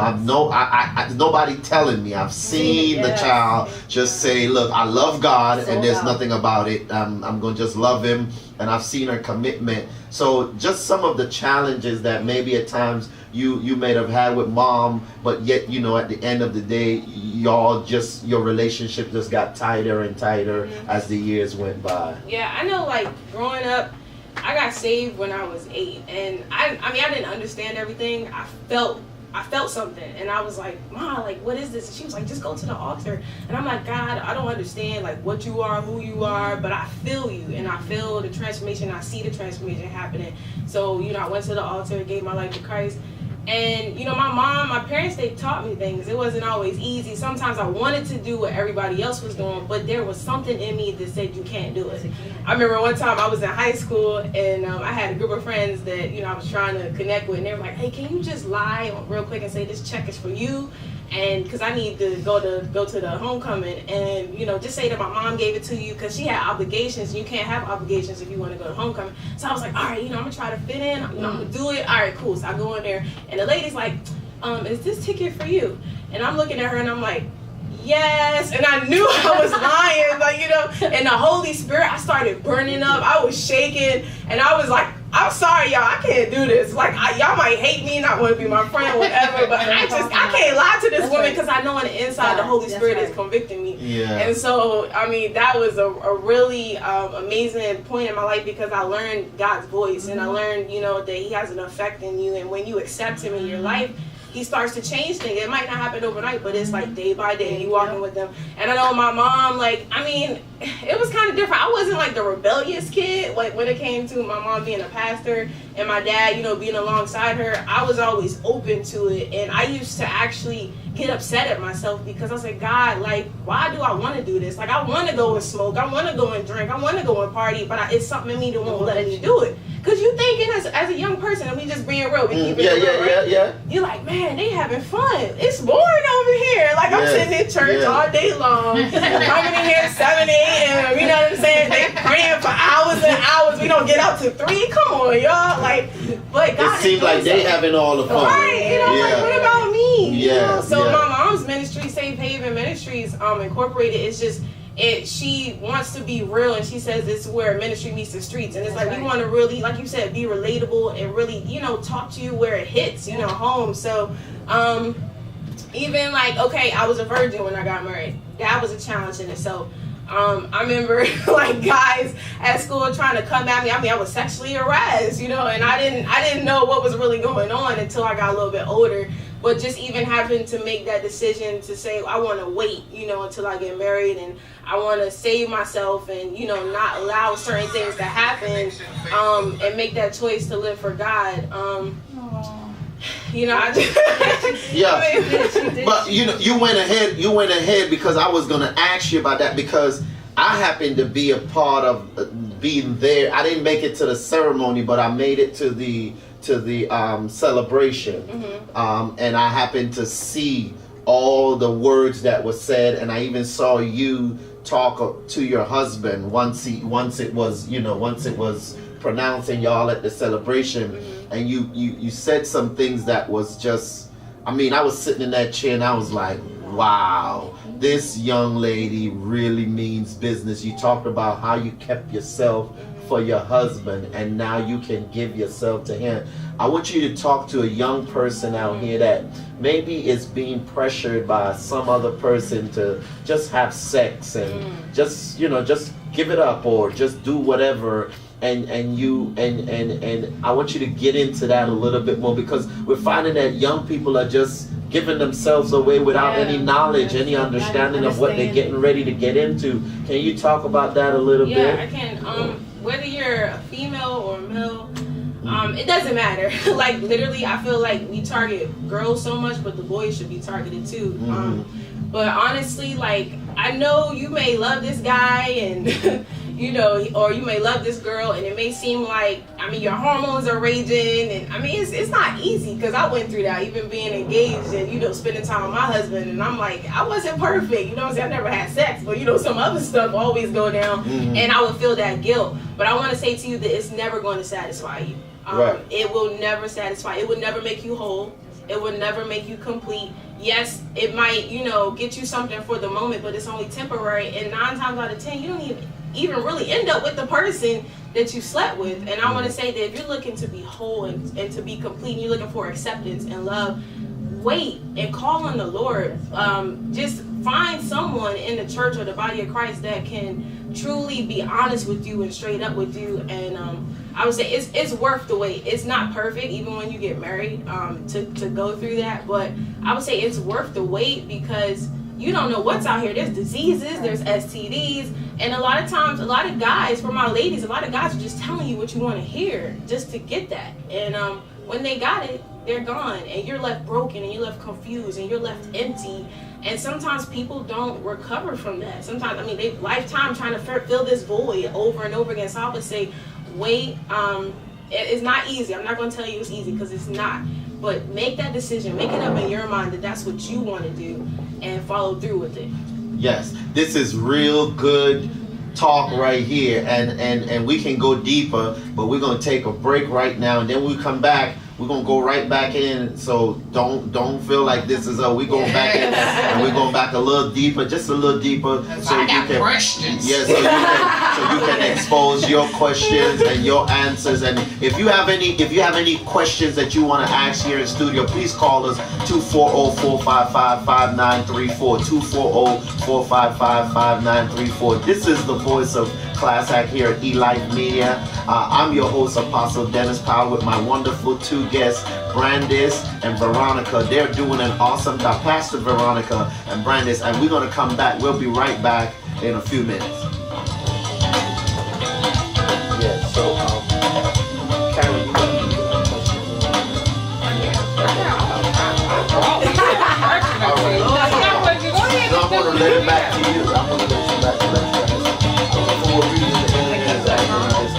[SPEAKER 2] nobody telling me. I've seen the child just say, look, I love God, and there's nothing about it. I'm going to just love him. And I've seen her commitment. So just some of the challenges that maybe at times you may have had with mom, but yet, you know, at the end of the day, your relationship just got tighter and tighter as the years went by.
[SPEAKER 5] Yeah, I know, like, growing up, I got saved when I was 8, and I mean, I didn't understand everything. I felt something, and I was like, Mom, like, what is this? And she was like, just go to the altar. And I'm like, God, I don't understand, like, what you are, who you are, but I feel you, and I feel the transformation. I see the transformation happening. So, you know, I went to the altar, gave my life to Christ. And, you know, my parents, they taught me things. It wasn't always easy. Sometimes I wanted to do what everybody else was doing, but there was something in me that said you can't do it. I remember one time I was in high school, and I had a group of friends that, you know, I was trying to connect with, and they were like, hey, can you just lie real quick and say this check is for you? And because I need to go to the homecoming, and, you know, just say that my mom gave it to you, because she had obligations. You can't have obligations if you want to go to homecoming. So I was like, all right, you know, I'm gonna try to fit in. I'm gonna do it. All right, cool. So I go in there, and the lady's like, is this ticket for you? And I'm looking at her, and I'm like, yes. And I knew I was lying, like, you know. And the Holy Spirit, I started burning up. I was shaking, and I was like, I'm sorry, y'all, I can't do this. Like, y'all might hate me, not want to be my friend, whatever, but I can't lie to this woman, because I know on the inside the Holy Spirit is convicting me.
[SPEAKER 2] Yeah.
[SPEAKER 5] And so, I mean, that was a really amazing point in my life, because I learned God's voice, and I learned, you know, that he has an effect in you, and when you accept him in your life, he starts to change things. It might not happen overnight, but it's like day by day, you walking with them. And I know my mom, like, I mean, it was kind of different. I wasn't like the rebellious kid, like when it came to my mom being a pastor and my dad, you know, being alongside her. I was always open to it, and I used to actually get upset at myself because I was like, God, like, why do I want to do this? Like, I want to go and smoke, I want to go and drink, I want to go and party, but it's something in me that won't let me do it. Because you thinking as a young person, and we just being real, we keep it real, right? You're like, man, they having fun. It's boring over here. Like, I'm sitting in church all day long, coming in here at 7 a.m., you know what I'm saying? They praying for hours and hours. We don't get up to 3. Come on, y'all. Like, but God,
[SPEAKER 2] it seems like they having all the fun.
[SPEAKER 5] Right, you know, like, what about me?
[SPEAKER 2] Yeah.
[SPEAKER 5] You know? So my mom's ministry, Safe Haven Ministries, Incorporated, it's just, she wants to be real, and she says it's where ministry meets the streets. And it's like, we want to really, like you said, be relatable and really, you know, talk to you where it hits, you know, home. So even like, okay, I was a virgin when I got married. That was a challenge in itself. I remember like guys at school trying to come at me. I mean, I was sexually harassed, you know, and I didn't know what was really going on until I got a little bit older. But just even having to make that decision to say, I want to wait, you know, until I get married, and I want to save myself and, you know, not allow certain things to happen, and make that choice to live for God. You know, I just
[SPEAKER 2] But you know, you went ahead because I was gonna ask you about that, because I happened to be a part of being there. I didn't make it to the ceremony, but I made it to the celebration. And I happened to see all the words that were said, and I even saw you talk to your husband once it was pronouncing y'all at the celebration. And you said some things that was just, I mean, I was sitting in that chair and I was like, wow, this young lady really means business. You talked about how you kept yourself for your husband, and now you can give yourself to him. I want you to talk to a young person out here that maybe is being pressured by some other person to just have sex and just give it up or just do whatever. And I want you to get into that a little bit more, because we're finding that young people are just giving themselves away without any knowledge, any understanding of what they're getting ready to get into. Can you talk about that a little bit?
[SPEAKER 5] Yeah, I can. Whether you're a female or a male, it doesn't matter. Like, literally, I feel like we target girls so much, but the boys should be targeted too. But honestly, like, I know you may love this guy and you know, or you may love this girl, and it may seem like, I mean, your hormones are raging, and I mean, it's not easy, because I went through that, even being engaged and, you know, spending time with my husband, and I'm like, I wasn't perfect, you know what I'm saying? I never had sex, but, you know, some other stuff always go down, and I would feel that guilt. But I want to say to you that it's never going to satisfy you. It will never satisfy. It will never make you whole. It will never make you complete. Yes, it might, you know, get you something for the moment, but it's only temporary, and 9 times out of 10, you don't even really end up with the person that you slept with. And I want to say that if you're looking to be whole and to be complete, and you're looking for acceptance and love, wait and call on the Lord. Just find someone in the church or the body of Christ that can truly be honest with you and straight up with you. And I would say it's worth the wait. It's not perfect, even when you get married, to go through that, but I would say it's worth the wait, because you don't know what's out here. There's diseases, there's STDs, and a lot of times, a lot of guys, for my ladies, a lot of guys are just telling you what you want to hear just to get that. And when they got it, they're gone, and you're left broken, and you're left confused, and you're left empty. And sometimes people don't recover from that. Sometimes, I mean, they lifetime trying to fill this void over and over again. So I would say, wait. It's not easy. I'm not going to tell you it's easy, because it's not. But make that decision. Make it up in your mind that that's what you want to do, and follow through with it.
[SPEAKER 2] Yes, this is real good talk right here, and we can go deeper, but we're going to take a break right now, and then we come back. We're going to go right back in, so don't feel like this is we're going back in, and we're going back a little deeper, just a little deeper, so
[SPEAKER 4] I
[SPEAKER 2] you
[SPEAKER 4] got
[SPEAKER 2] can
[SPEAKER 4] questions.
[SPEAKER 2] Yeah, so you can expose your questions and your answers. And if you have any questions that you want to ask here in studio, please call us 240-455-5934, 240-455-5934. This is the voice of Class Act here at eLife Media. I'm your host, Apostle Dennis Powell, with my wonderful two guests, Brandis and Veronica. They're doing an awesome job, Pastor Veronica and Brandis, and we're going to come back. We'll be right back in a few minutes. Yeah, so, Karen, you got I'm going to let it back to you. I'm going to let you back to that.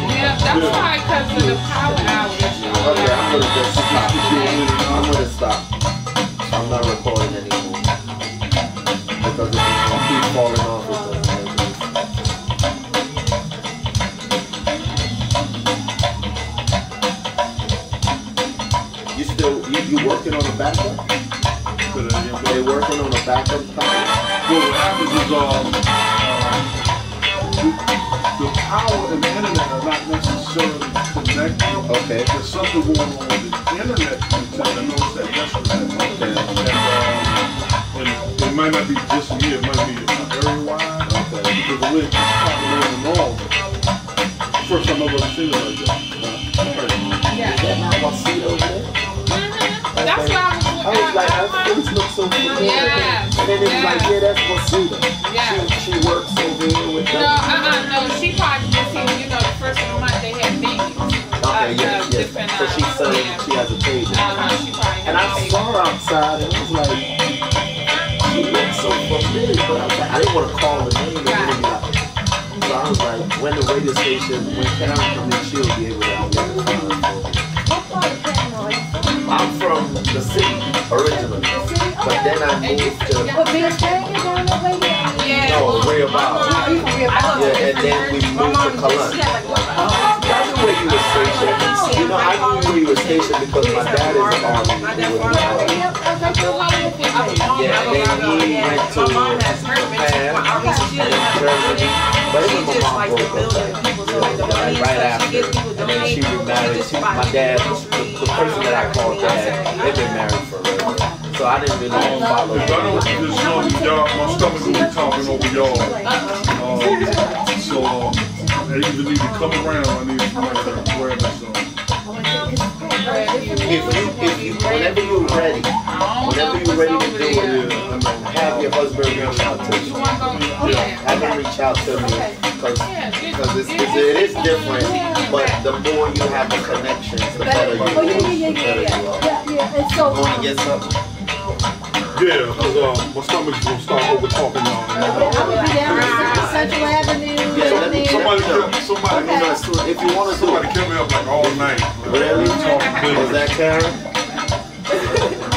[SPEAKER 4] Yeah, that's why, because of the power outage.
[SPEAKER 2] Okay, I'm going to just stop. I'm going to stop. I'm not recording anymore. Because if I keep falling off, it doesn't make sense. You still, you working on the backup? They working on a backup plan?
[SPEAKER 3] Well, what happens is the power and the internet are not necessarily connected.
[SPEAKER 2] Okay.
[SPEAKER 3] There's something going on with the internet. I noticed that yesterday. And it might not be just me. It might be area-wide. Okay. Because the way it's popping on and on. First time I've ever seen it like that.
[SPEAKER 2] Is that not what I see over there?
[SPEAKER 4] That's why
[SPEAKER 2] I was like, her face looks so familiar.
[SPEAKER 4] Yes.
[SPEAKER 2] And then it was like, yeah, that's Wasita.
[SPEAKER 4] Yeah.
[SPEAKER 2] She works over here with them.
[SPEAKER 4] No, she probably just seen, the first of the month they had meetings.
[SPEAKER 2] Okay, yes.
[SPEAKER 4] Different,
[SPEAKER 2] So she's selling, she has a page.
[SPEAKER 4] she probably
[SPEAKER 2] And I saw her outside and I was like, she looks so familiar. But I was like, I didn't want to call the name. So I was like, when the radio station, when Karen comes in, she'll be able to identify her.
[SPEAKER 6] What part of Panama are you from?
[SPEAKER 2] I'm from the city originally, but then I moved to
[SPEAKER 6] What, Bill Stang is down that way?
[SPEAKER 4] Yeah.
[SPEAKER 2] no Rehoboth.
[SPEAKER 6] Oh, you from Rio Grande?
[SPEAKER 2] Yeah, and then we moved to Columbus. I knew where you were stationed. I knew where you were stationed because my dad is an army. He was an army. Yeah, then he went to Japan and Germany, but even my mom broke up right after, and then she remarried to my dad, the person that I call dad. They've been married forever, so I didn't really follow.
[SPEAKER 3] If I don't just show you, y'all, my stomach will be talking over y'all. So I either need to come around, I need somebody to grab this.
[SPEAKER 2] Whenever you're ready to do it, have your husband reach out to you. Have him reach out to me because it is different, but the more you have the connections, the better you are.
[SPEAKER 6] Yeah. And so,
[SPEAKER 2] You want to get something?
[SPEAKER 3] Yeah, because my stomach's going to start over talking y'all.
[SPEAKER 6] I'm gonna be down on Central Avenue.
[SPEAKER 2] Yeah, let me
[SPEAKER 3] Somebody,
[SPEAKER 2] if you want to do
[SPEAKER 3] somebody
[SPEAKER 2] it.
[SPEAKER 3] kept me up like all night.
[SPEAKER 2] Really? Was that Karen?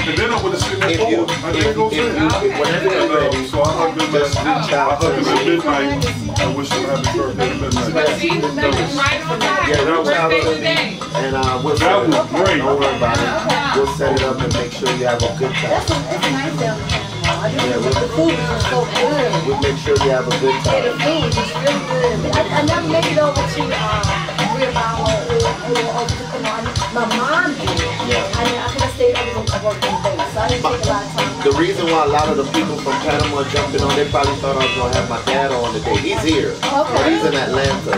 [SPEAKER 3] And then I would have seen that
[SPEAKER 2] If you,
[SPEAKER 3] I didn't go see it.
[SPEAKER 2] whenever you're ready,
[SPEAKER 3] So I hugged them
[SPEAKER 2] just reach
[SPEAKER 3] I
[SPEAKER 2] out to
[SPEAKER 3] hugged them at
[SPEAKER 2] me.
[SPEAKER 3] midnight. I wish them happy birthday at midnight.
[SPEAKER 4] But see, right on time.
[SPEAKER 2] Yeah, reach out
[SPEAKER 4] Birthday
[SPEAKER 2] to me,
[SPEAKER 4] today.
[SPEAKER 2] and we'll set
[SPEAKER 3] That
[SPEAKER 2] it
[SPEAKER 3] was
[SPEAKER 2] up.
[SPEAKER 3] great.
[SPEAKER 2] Don't worry about it. We'll set it up and make sure you have a good time.
[SPEAKER 6] It's nice down in Panama.
[SPEAKER 2] Yeah,
[SPEAKER 6] The food is just so good.
[SPEAKER 2] We'll make sure you have a good
[SPEAKER 6] Yeah, the
[SPEAKER 2] time.
[SPEAKER 6] food is really good. I never made it over to Rehoboth or over to Panama. My mom did.
[SPEAKER 2] Yeah.
[SPEAKER 6] I could have stayed over the working day, so I didn't take a lot of time.
[SPEAKER 2] The reason why a lot of the people from Panama jumping on, they probably thought I was gonna have my dad on today. He's here, but he's in Atlanta.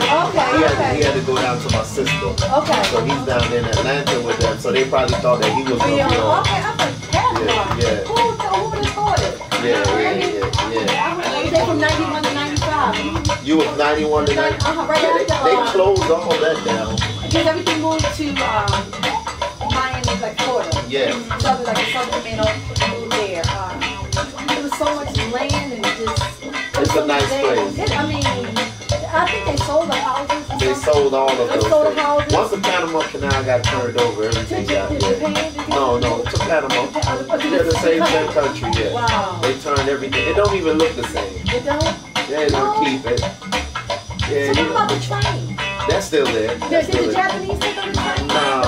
[SPEAKER 2] He had to go down to my sister,
[SPEAKER 6] Okay.
[SPEAKER 2] so he's down in Atlanta with them. So they probably thought that he was gonna be on.
[SPEAKER 6] Okay, I'm like, Panama.
[SPEAKER 2] Yeah.
[SPEAKER 6] Who would have thought it?
[SPEAKER 2] Yeah.
[SPEAKER 6] I was there from 91 to 95.
[SPEAKER 2] You was 91 to 90.
[SPEAKER 6] Right after,
[SPEAKER 2] They closed all that down.
[SPEAKER 6] because everything moved to Miami, like Florida.
[SPEAKER 2] Yeah.
[SPEAKER 6] Southern, like the Southern moved there. There was so much land and
[SPEAKER 2] It's a nice place.
[SPEAKER 6] I mean, I think they sold the houses. or
[SPEAKER 2] They
[SPEAKER 6] something.
[SPEAKER 2] sold all of
[SPEAKER 6] They
[SPEAKER 2] those
[SPEAKER 6] sold the
[SPEAKER 2] things.
[SPEAKER 6] houses.
[SPEAKER 2] Once the Panama Canal got turned over, everything got No, to Panama. They're the same country, yeah.
[SPEAKER 6] Wow.
[SPEAKER 2] They turned everything. It don't even look the same.
[SPEAKER 6] They don't?
[SPEAKER 2] They don't keep it. Yeah,
[SPEAKER 6] So
[SPEAKER 2] you
[SPEAKER 6] what about
[SPEAKER 2] know,
[SPEAKER 6] the train?
[SPEAKER 2] that's still there. That's
[SPEAKER 6] Did
[SPEAKER 2] still
[SPEAKER 6] the
[SPEAKER 2] there.
[SPEAKER 6] Japanese take on the train?
[SPEAKER 2] Nah.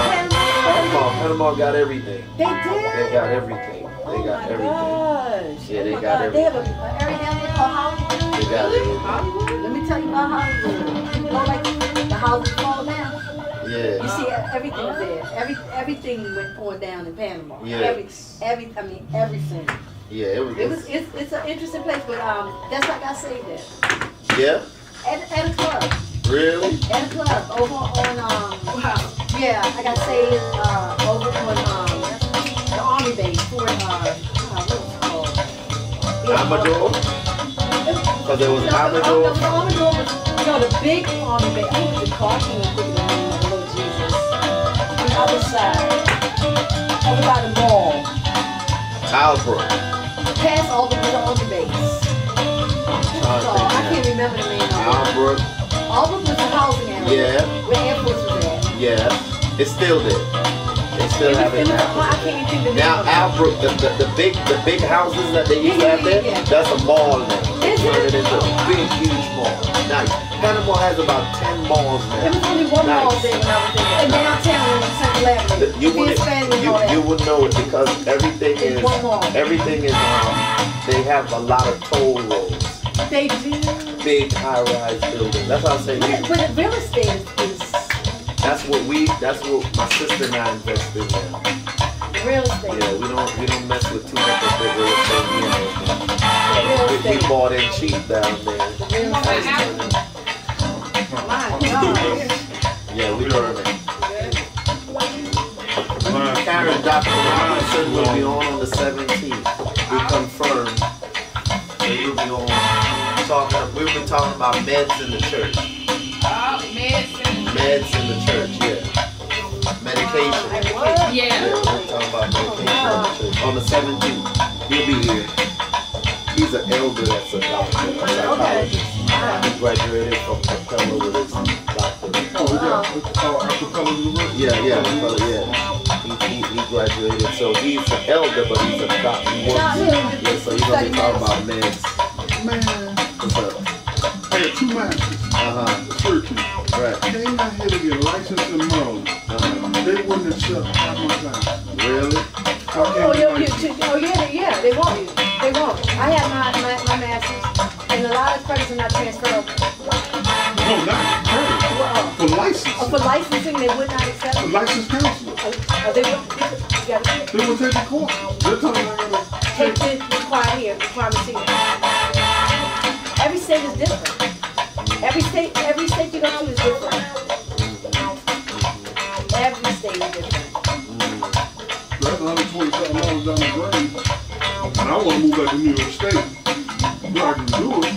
[SPEAKER 2] Panama got everything.
[SPEAKER 6] They did?
[SPEAKER 2] They got everything. They got everything.
[SPEAKER 6] Gosh.
[SPEAKER 2] Yeah, they
[SPEAKER 6] Oh my
[SPEAKER 2] got
[SPEAKER 6] God. They have an area down there called Hollywood.
[SPEAKER 2] They got everything.
[SPEAKER 6] Let me tell you about Hollywood. You know, like the houses fall down. You
[SPEAKER 2] Yeah.
[SPEAKER 6] see, everything was there. Everything went on down in Panama.
[SPEAKER 2] Yeah.
[SPEAKER 6] Everything.
[SPEAKER 2] Yeah, it was.
[SPEAKER 6] It's an interesting place, but that's like I say that.
[SPEAKER 2] Yeah.
[SPEAKER 6] At a club.
[SPEAKER 2] Really?
[SPEAKER 6] At a club over on
[SPEAKER 5] Wow.
[SPEAKER 6] yeah, I got saved over on the Army base for what was it called? Yeah,
[SPEAKER 2] Amador? Because there was
[SPEAKER 6] No,
[SPEAKER 2] Amador.
[SPEAKER 6] the Amador was the big Army base. I was the car, I can't even think of the name of the Lord Jesus. On the other side, over by the mall,
[SPEAKER 2] Albrook.
[SPEAKER 6] past all the Army base. I can't remember the name of it.
[SPEAKER 2] Albrook.
[SPEAKER 6] Auburn was a housing area.
[SPEAKER 2] Yeah.
[SPEAKER 6] Where Air Force was at.
[SPEAKER 2] Yeah. It's still there. They still have it now.
[SPEAKER 6] I can't even think the name
[SPEAKER 2] Now
[SPEAKER 6] of it.
[SPEAKER 2] Albrook, the big houses that they used to have there, that's a mall now.
[SPEAKER 6] Is it?
[SPEAKER 2] Turned it into a big, huge mall. Nice. Panama has about 10 malls now.
[SPEAKER 6] There was only one mall
[SPEAKER 2] Nice.
[SPEAKER 6] there when I was there. And downtown on Central Avenue.
[SPEAKER 2] You wouldn't,
[SPEAKER 6] Expanding and all that.
[SPEAKER 2] you would know it because everything
[SPEAKER 6] It's
[SPEAKER 2] is,
[SPEAKER 6] one mall.
[SPEAKER 2] they have a lot of toll roads,
[SPEAKER 6] They do.
[SPEAKER 2] big high-rise buildings. That's what I'm saying.
[SPEAKER 6] But the real estate is
[SPEAKER 2] That's what my sister and I invest in now.
[SPEAKER 6] real estate.
[SPEAKER 2] Yeah, we don't mess with too much of the real estate here.
[SPEAKER 6] Real
[SPEAKER 2] We
[SPEAKER 6] estate.
[SPEAKER 2] bought in cheap down there.
[SPEAKER 6] Real
[SPEAKER 4] Want my
[SPEAKER 6] estate.
[SPEAKER 4] apple?
[SPEAKER 6] My God.
[SPEAKER 2] Yeah, we learned it.
[SPEAKER 3] Line.
[SPEAKER 2] Karen, Dr. Robinson will be on the 17th. We confirmed. So you'll be on we'll be talking about meds in the church.
[SPEAKER 4] Oh, medicine.
[SPEAKER 2] Meds in the church, yeah. Medication.
[SPEAKER 6] What?
[SPEAKER 2] Yeah,
[SPEAKER 4] Yeah.
[SPEAKER 2] we're talking about medication in the church. On the 17th, he'll be here. He's an elder that's a doctor, a psychologist. He graduated from Capella with his doctorate.
[SPEAKER 3] Oh, yeah. Acapella University.
[SPEAKER 2] Yeah. He graduated, so he's an elder, but he's a doctor. Yeah, so he's gonna be talking about meds.
[SPEAKER 3] Man,
[SPEAKER 2] What's up?
[SPEAKER 3] I had 2 masters. Surgery.
[SPEAKER 2] Right.
[SPEAKER 3] Came out here to get licensed in Maryland. They wouldn't have shut half my class.
[SPEAKER 2] Really?
[SPEAKER 6] Yeah, they won't. They won't. I had my master's, and a lot of credits are not transferable.
[SPEAKER 3] No, not her. For license.
[SPEAKER 6] For licensing, they would not accept
[SPEAKER 3] For
[SPEAKER 6] it.
[SPEAKER 3] licensed counselor.
[SPEAKER 6] They would, you gotta
[SPEAKER 3] They would take the course. They're telling me I gotta
[SPEAKER 6] take
[SPEAKER 3] take.
[SPEAKER 6] the required here, requirements here. Every state is different. Every state you go to is different. Every state is different.
[SPEAKER 3] That's $127 down the drain. And I want to move back to New York State. But I can do it.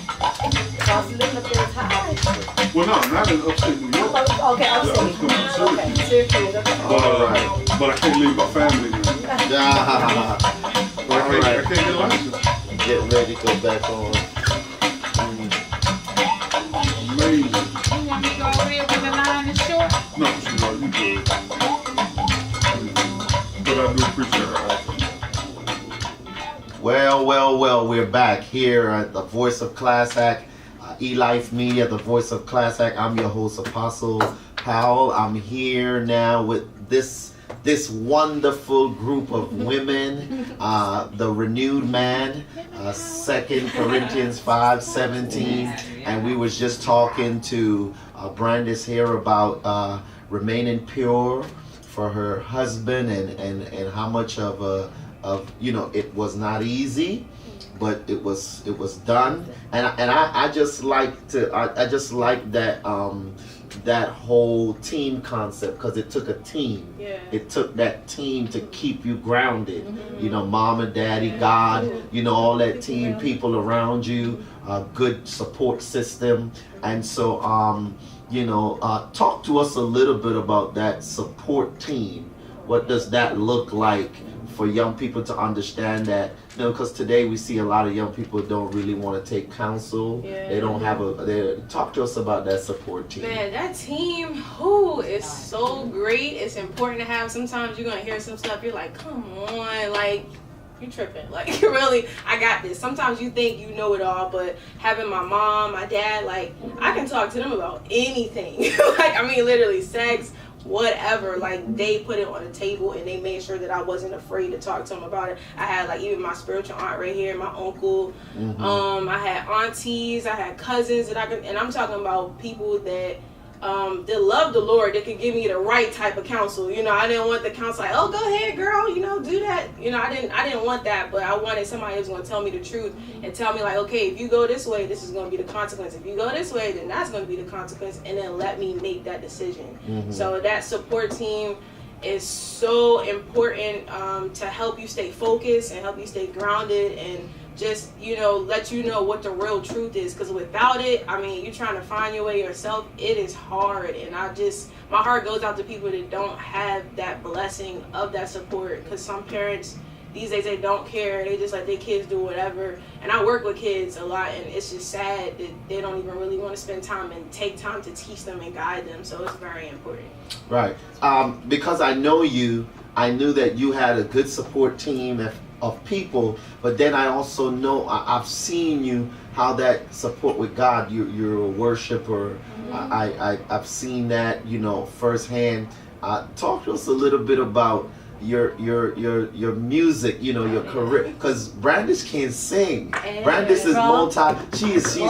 [SPEAKER 6] Cost of living up there is high.
[SPEAKER 3] Well, no, not in upstate New York.
[SPEAKER 6] Okay,
[SPEAKER 3] Yeah, I was
[SPEAKER 6] upstate.
[SPEAKER 3] coming to Syracuse.
[SPEAKER 6] Okay, Syracuse, okay.
[SPEAKER 2] Alright.
[SPEAKER 3] But I can't leave my family now.
[SPEAKER 2] Yeah.
[SPEAKER 3] I can't get licensed.
[SPEAKER 2] Get ready to go back on.
[SPEAKER 3] Amazing.
[SPEAKER 4] You want me to go over there when the line is short?
[SPEAKER 3] No, sweetheart, you good. But I do appreciate her offer.
[SPEAKER 2] Well, we're back here at the Voice of Class Act, eLife Media, the Voice of Class Act. I'm your host, Apostle Powell. I'm here now with this wonderful group of women, the renewed man, 2 Corinthians 5:17, and we was just talking to Brandis here about remaining pure for her husband and how much of it was not easy, but it was done, and I just like that whole team concept, because it took a team.
[SPEAKER 5] Yeah.
[SPEAKER 2] It took that team to keep you grounded. Mom and daddy, God, all that team, people around you, a good support system. And so, talk to us a little bit about that support team. What does that look like for young people to understand that? Because today we see a lot of young people don't really want to take counsel.
[SPEAKER 5] Yeah.
[SPEAKER 2] They don't have talk to us about that support team.
[SPEAKER 5] Man, that team, is so great. It's important to have. Sometimes you're gonna hear some stuff, you're like, come on, like, you tripping. Like, really, I got this. Sometimes you think you know it all, but having my mom, my dad, like, I can talk to them about anything. Literally sex, whatever. Like, they put it on the table and they made sure that I wasn't afraid to talk to them about it. I had, even my spiritual aunt right here, my uncle. I had aunties, I had cousins and I'm talking about people that that love the Lord, that could give me the right type of counsel. You know, I didn't want the counsel like, oh, go ahead, girl, you know, do that. You know, I didn't want that, but I wanted somebody who's going to tell me the truth and tell me like, okay, if you go this way, this is going to be the consequence. If you go this way, then that's going to be the consequence, and then let me make that decision. So that support team is so important to help you stay focused and help you stay grounded and just, you know, let you know what the real truth is. Because without it, I mean, you're trying to find your way yourself. It is hard. And my heart goes out to people that don't have that blessing of that support. Because some parents these days, they don't care. They just let their kids do whatever. And I work with kids a lot, and it's just sad that they don't even really want to spend time and take time to teach them and guide them. So it's very important.
[SPEAKER 2] Right. Because I know you, I knew that you had a good support team of people, but then I also know I've seen you how that support with God. You're a worshiper. Mm-hmm. I've seen that, you know, firsthand. Talk to us a little bit about your music, you know, your career, because Brandis can sing. Brandis is she's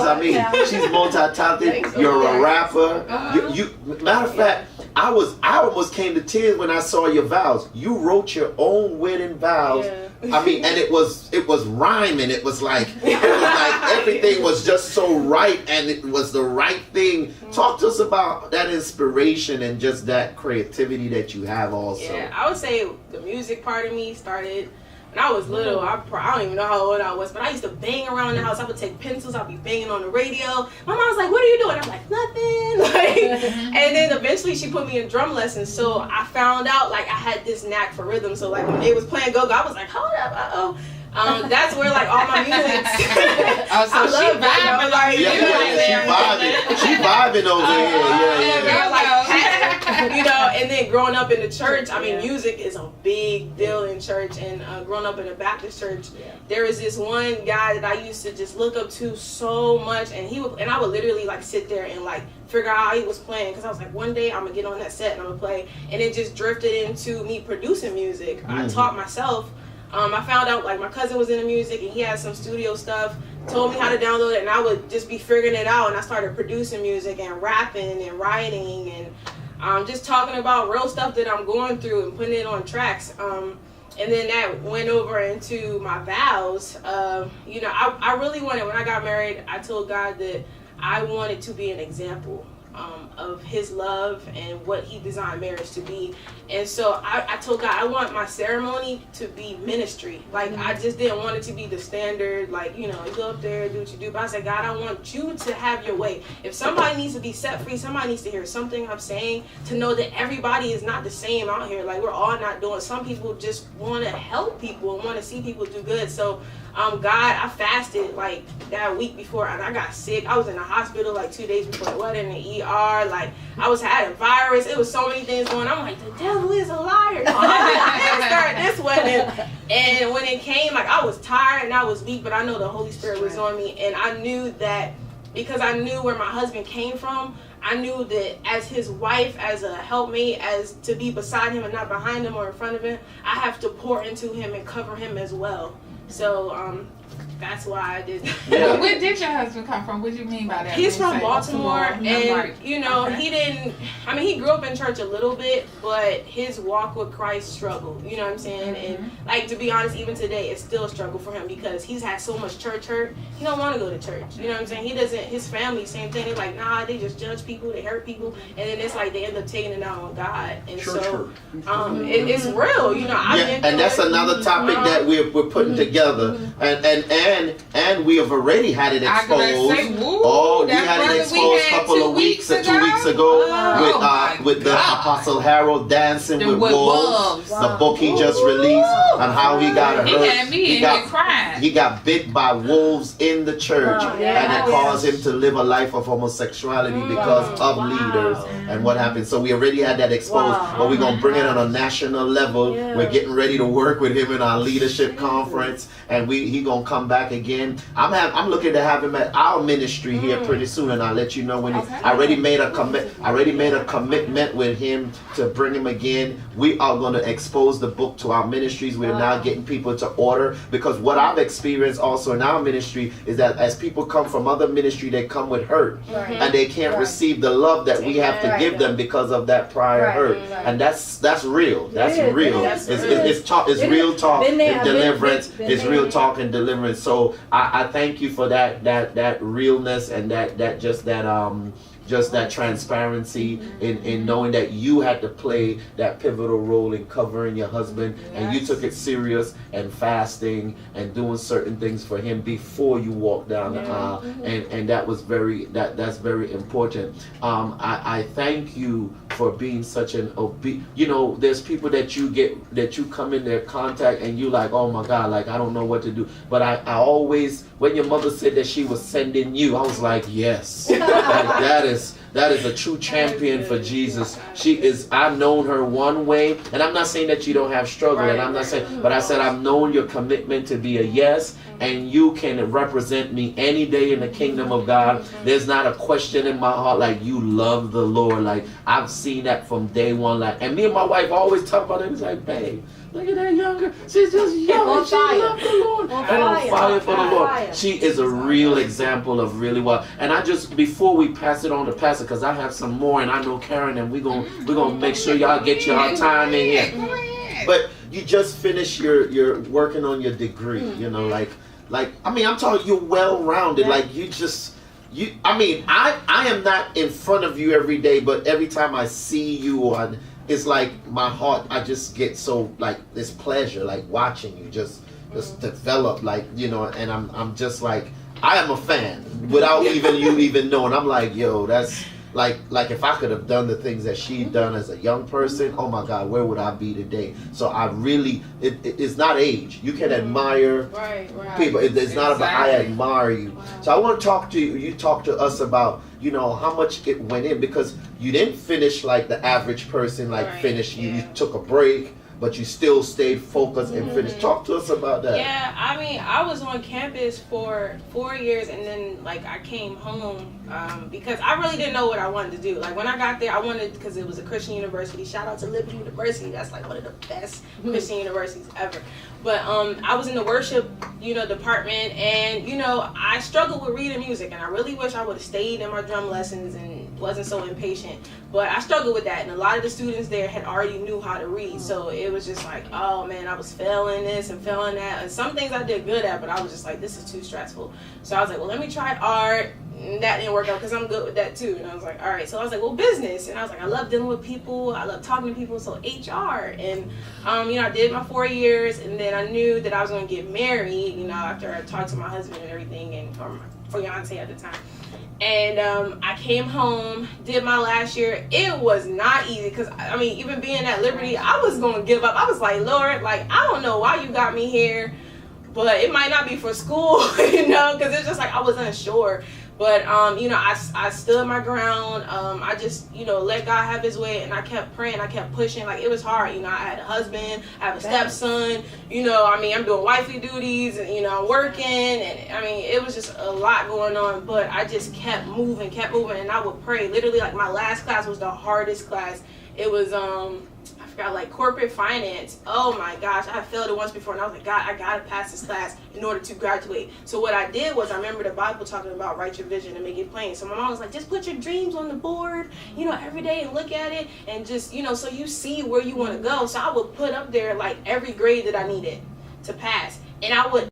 [SPEAKER 2] multi-talented. You're a rapper. You matter of fact, I almost came to tears when I saw your vows. You wrote your own wedding vows. Yeah. I mean, and it was rhyming. It was like everything was just so right, and it was the right thing. Talk to us about that inspiration and just that creativity that you have also.
[SPEAKER 5] Yeah, I would say the music part of me started when I was little. I don't even know how old I was, but I used to bang around the house. I would take pencils. I'd be banging on the radio. My mom was like, "What are you doing?" I'm like, "Nothing." And then eventually she put me in drum lessons. So I found out like I had this knack for rhythm. So like when they was playing go-go, I was like, "Hold up, that's where like all my music.
[SPEAKER 4] So she vibing like
[SPEAKER 2] she vibing over here.
[SPEAKER 5] You know, and then growing up in the church, I mean, music is a big deal in church. And growing up in a Baptist church, there was this one guy that I used to just look up to so much, and I would literally like sit there and like figure out how he was playing, because I was like, one day I'm gonna get on that set and I'm gonna play, and it just drifted into me producing music. I taught myself. I found out like my cousin was into music and he had some studio stuff, told me how to download it, and I would just be figuring it out, and I started producing music and rapping and writing and just talking about real stuff that I'm going through and putting it on tracks. And then that went over into my vows. You know, I really wanted, when I got married, I told God that I wanted to be an example of his love and what he designed marriage to be. And so I told God, I want my ceremony to be ministry. Like, I just didn't want it to be the standard, like, you know, you go up there, do what you do. But I said, God, I want you to have your way. If somebody needs to be set free, somebody needs to hear something I'm saying, to know that everybody is not the same out here. Like, we're all not doing. Some people just want to help people and want to see people do good. So God, I fasted like that week before, and I got sick. I was in the hospital like 2 days before the wedding, in the ER. Like, I had a virus. It was so many things going on. I'm like, the devil is a liar. I didn't start this wedding. And when it came, like, I was tired and I was weak, but I know the Holy Spirit was on me. And I knew that because I knew where my husband came from, I knew that as his wife, as a helpmate, as to be beside him and not behind him or in front of him, I have to pour into him and cover him as well. So that's why I did.
[SPEAKER 4] Yeah. Where did your husband come from? What do you mean by that?
[SPEAKER 5] He's from Baltimore, and you know, he didn't. I mean, he grew up in church a little bit, but his walk with Christ struggled. You know what I'm saying? And like, to be honest, even today, it's still a struggle for him because he's had so much church hurt. He don't want to go to church. You know what I'm saying? He doesn't. His family, same thing. They're like, nah, they just judge people, they hurt people, and then it's like they end up taking it out on God. And church so, it's real. You know,
[SPEAKER 2] and that's another topic that we're putting together, and we have already had it exposed. We had it exposed a couple of weeks, 2 weeks ago, with the Apostle Harold Dancing with Wolves, the book he just released, and how he got hurt. He got bit by wolves in the church, and it caused him to live a life of homosexuality because of leaders and what happened. So we already had that exposed, but we're going to bring it on a national level. We're getting ready to work with him in our leadership conference, and he going to come back back again. I'm looking to have him at our ministry here pretty soon, and I'll let you know when. I already made a commitment with him to bring him again. We are going to expose the book to our ministries. We're now getting people to order, because what I've experienced also in our ministry is that as people come from other ministry, they come with hurt, and they can't receive the love that we have to give them because of that prior hurt, and that's real. That's real. It's real talk and deliverance. It's real talk and deliverance. So I thank you for that realness and just that transparency in knowing that you had to play that pivotal role in covering your husband, and you took it serious and fasting and doing certain things for him before you walked down the aisle, and that was that's very important. I thank you for being such an there's people that you come in their contact and you like, oh my God, like I don't know what to do. But I always, when your mother said that she was sending you, I was like, yes, that is a true champion for Jesus. She is. I've known her one way, and I'm not saying that you don't have struggle, and I'm not saying, but I said I've known your commitment to be a yes, and you can represent me any day in the kingdom of God. There's not a question in my heart, like you love the Lord. Like I've seen that from day one. Like, and me and my wife always talk about it. It's like, babe, look at that younger. She's just young. She loves the Lord. And on fire for the Lord. She is a real example of really what. And I just, before we pass it on to Pastor, because I have some more, and I know Karen, and we're gonna make sure y'all get your time in here. But you just finished your working on your degree. You know, like I mean, I'm talking, you're well-rounded. Like I mean, I am not in front of you every day, but every time I see you it's like my heart, I just get so like this pleasure, like watching you just develop, like, you know, and I'm just like, I am a fan without even you even knowing. I'm like, yo, that's like if I could have done the things that she done as a young person, oh my God, where would I be today? So I really, it's not age. You can admire people. It's not about I admire you. Wow. So I want to talk to you. You talk to us about, you know, how much it went in, because you didn't finish like the average person, like finish. You took a break, but you still stayed focused and finished. Talk to us about that.
[SPEAKER 5] Yeah, I mean, I was on campus for 4 years, and then like I came home because I really didn't know what I wanted to do. Like when I got there, I wanted, because it was a Christian university. Shout out to Liberty University. That's like one of the best Christian universities ever. But I was in the worship, department, and I struggled with reading music, and I really wish I would have stayed in my drum lessons and wasn't so impatient. But I struggled with that, and a lot of the students there had already knew how to read, so it was just like, oh man, I was failing this and failing that, and some things I did good at, but I was just like, this is too stressful. So I was like, well, let me try art. And that didn't work out because I'm good with that too. And I was like, all right. So I was like, well, business. And I was like, I love dealing with people. I love talking to people. So HR. And, I did my 4 years, and then I knew that I was going to get married, after I talked to my husband and everything, and or my fiance at the time. And I came home, did my last year. It was not easy because, even being at Liberty, I was going to give up. I was like, Lord, like, I don't know why you got me here, but it might not be for school, because it's just like I was unsure. But, I stood my ground. I just, let God have his way. And I kept praying. I kept pushing. Like, it was hard. I had a husband. I have a stepson. I'm doing wifey duties. And, I'm working. And, it was just a lot going on. But I just kept moving. And I would pray. Literally, like, my last class was the hardest class. It was, like corporate finance. Oh my gosh, I failed it once before, and I was like, God, I gotta pass this class in order to graduate. So what I did was, I remember the Bible talking about write your vision and make it plain. So my mom was like, just put your dreams on the board, every day, and look at it, and just, so you see where you want to go. So I would put up there like every grade that I needed to pass, and I would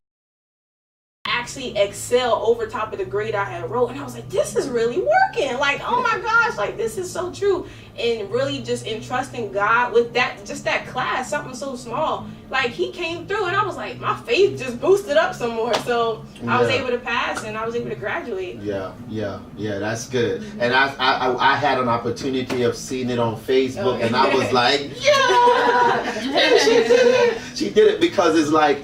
[SPEAKER 5] actually excel over top of the grade I had wrote, and I was like, this is really working. Like, oh my gosh, like this is so true. And really just entrusting God with that, just that class, something so small, like he came through, and I was like, my faith just boosted up some more. So I was able to pass, and I was able to graduate. Yeah,
[SPEAKER 2] that's good. And I had an opportunity of seeing it on Facebook, and I was like, and she did it because it's like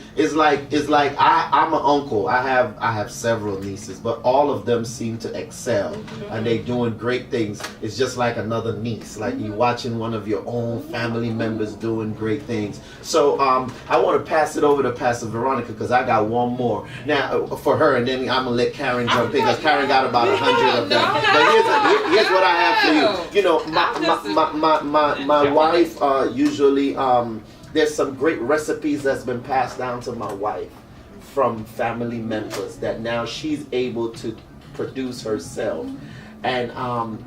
[SPEAKER 2] I'm an uncle. I have several nieces, but all of them seem to excel, and they doing great things. It's just like another niece. peace, like you watching one of your own family members doing great things. So I want to pass it over to Pastor Veronica because I got one more now for her, and then I'm gonna let Karen jump in because Karen got about 100 of them. But here's what I have for you. You know, my wife usually there's some great recipes that's been passed down to my wife from family members that now she's able to produce herself. And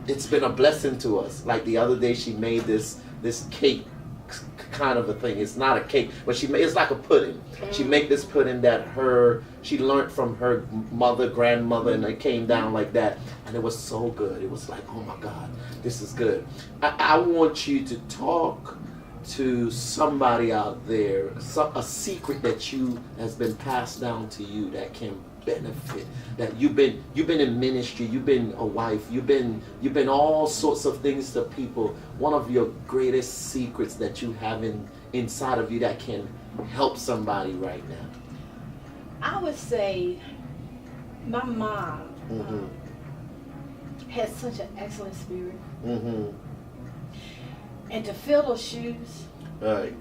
[SPEAKER 2] it's been a blessing to us. Like the other day, she made this cake kind of a thing. It's not a cake, but it's like a pudding. She made this pudding that she learned from her mother, grandmother, and it came down like that. And it was so good. It was like, oh my God, this is good. I want you to talk to somebody out there, a secret that has been passed down to you that can benefit, that you've been in ministry, you've been a wife, you've been all sorts of things to people. One of your greatest secrets that you have inside of you that can help somebody right now.
[SPEAKER 6] I would say my mom has such an excellent spirit, and to fill those shoes,
[SPEAKER 2] right.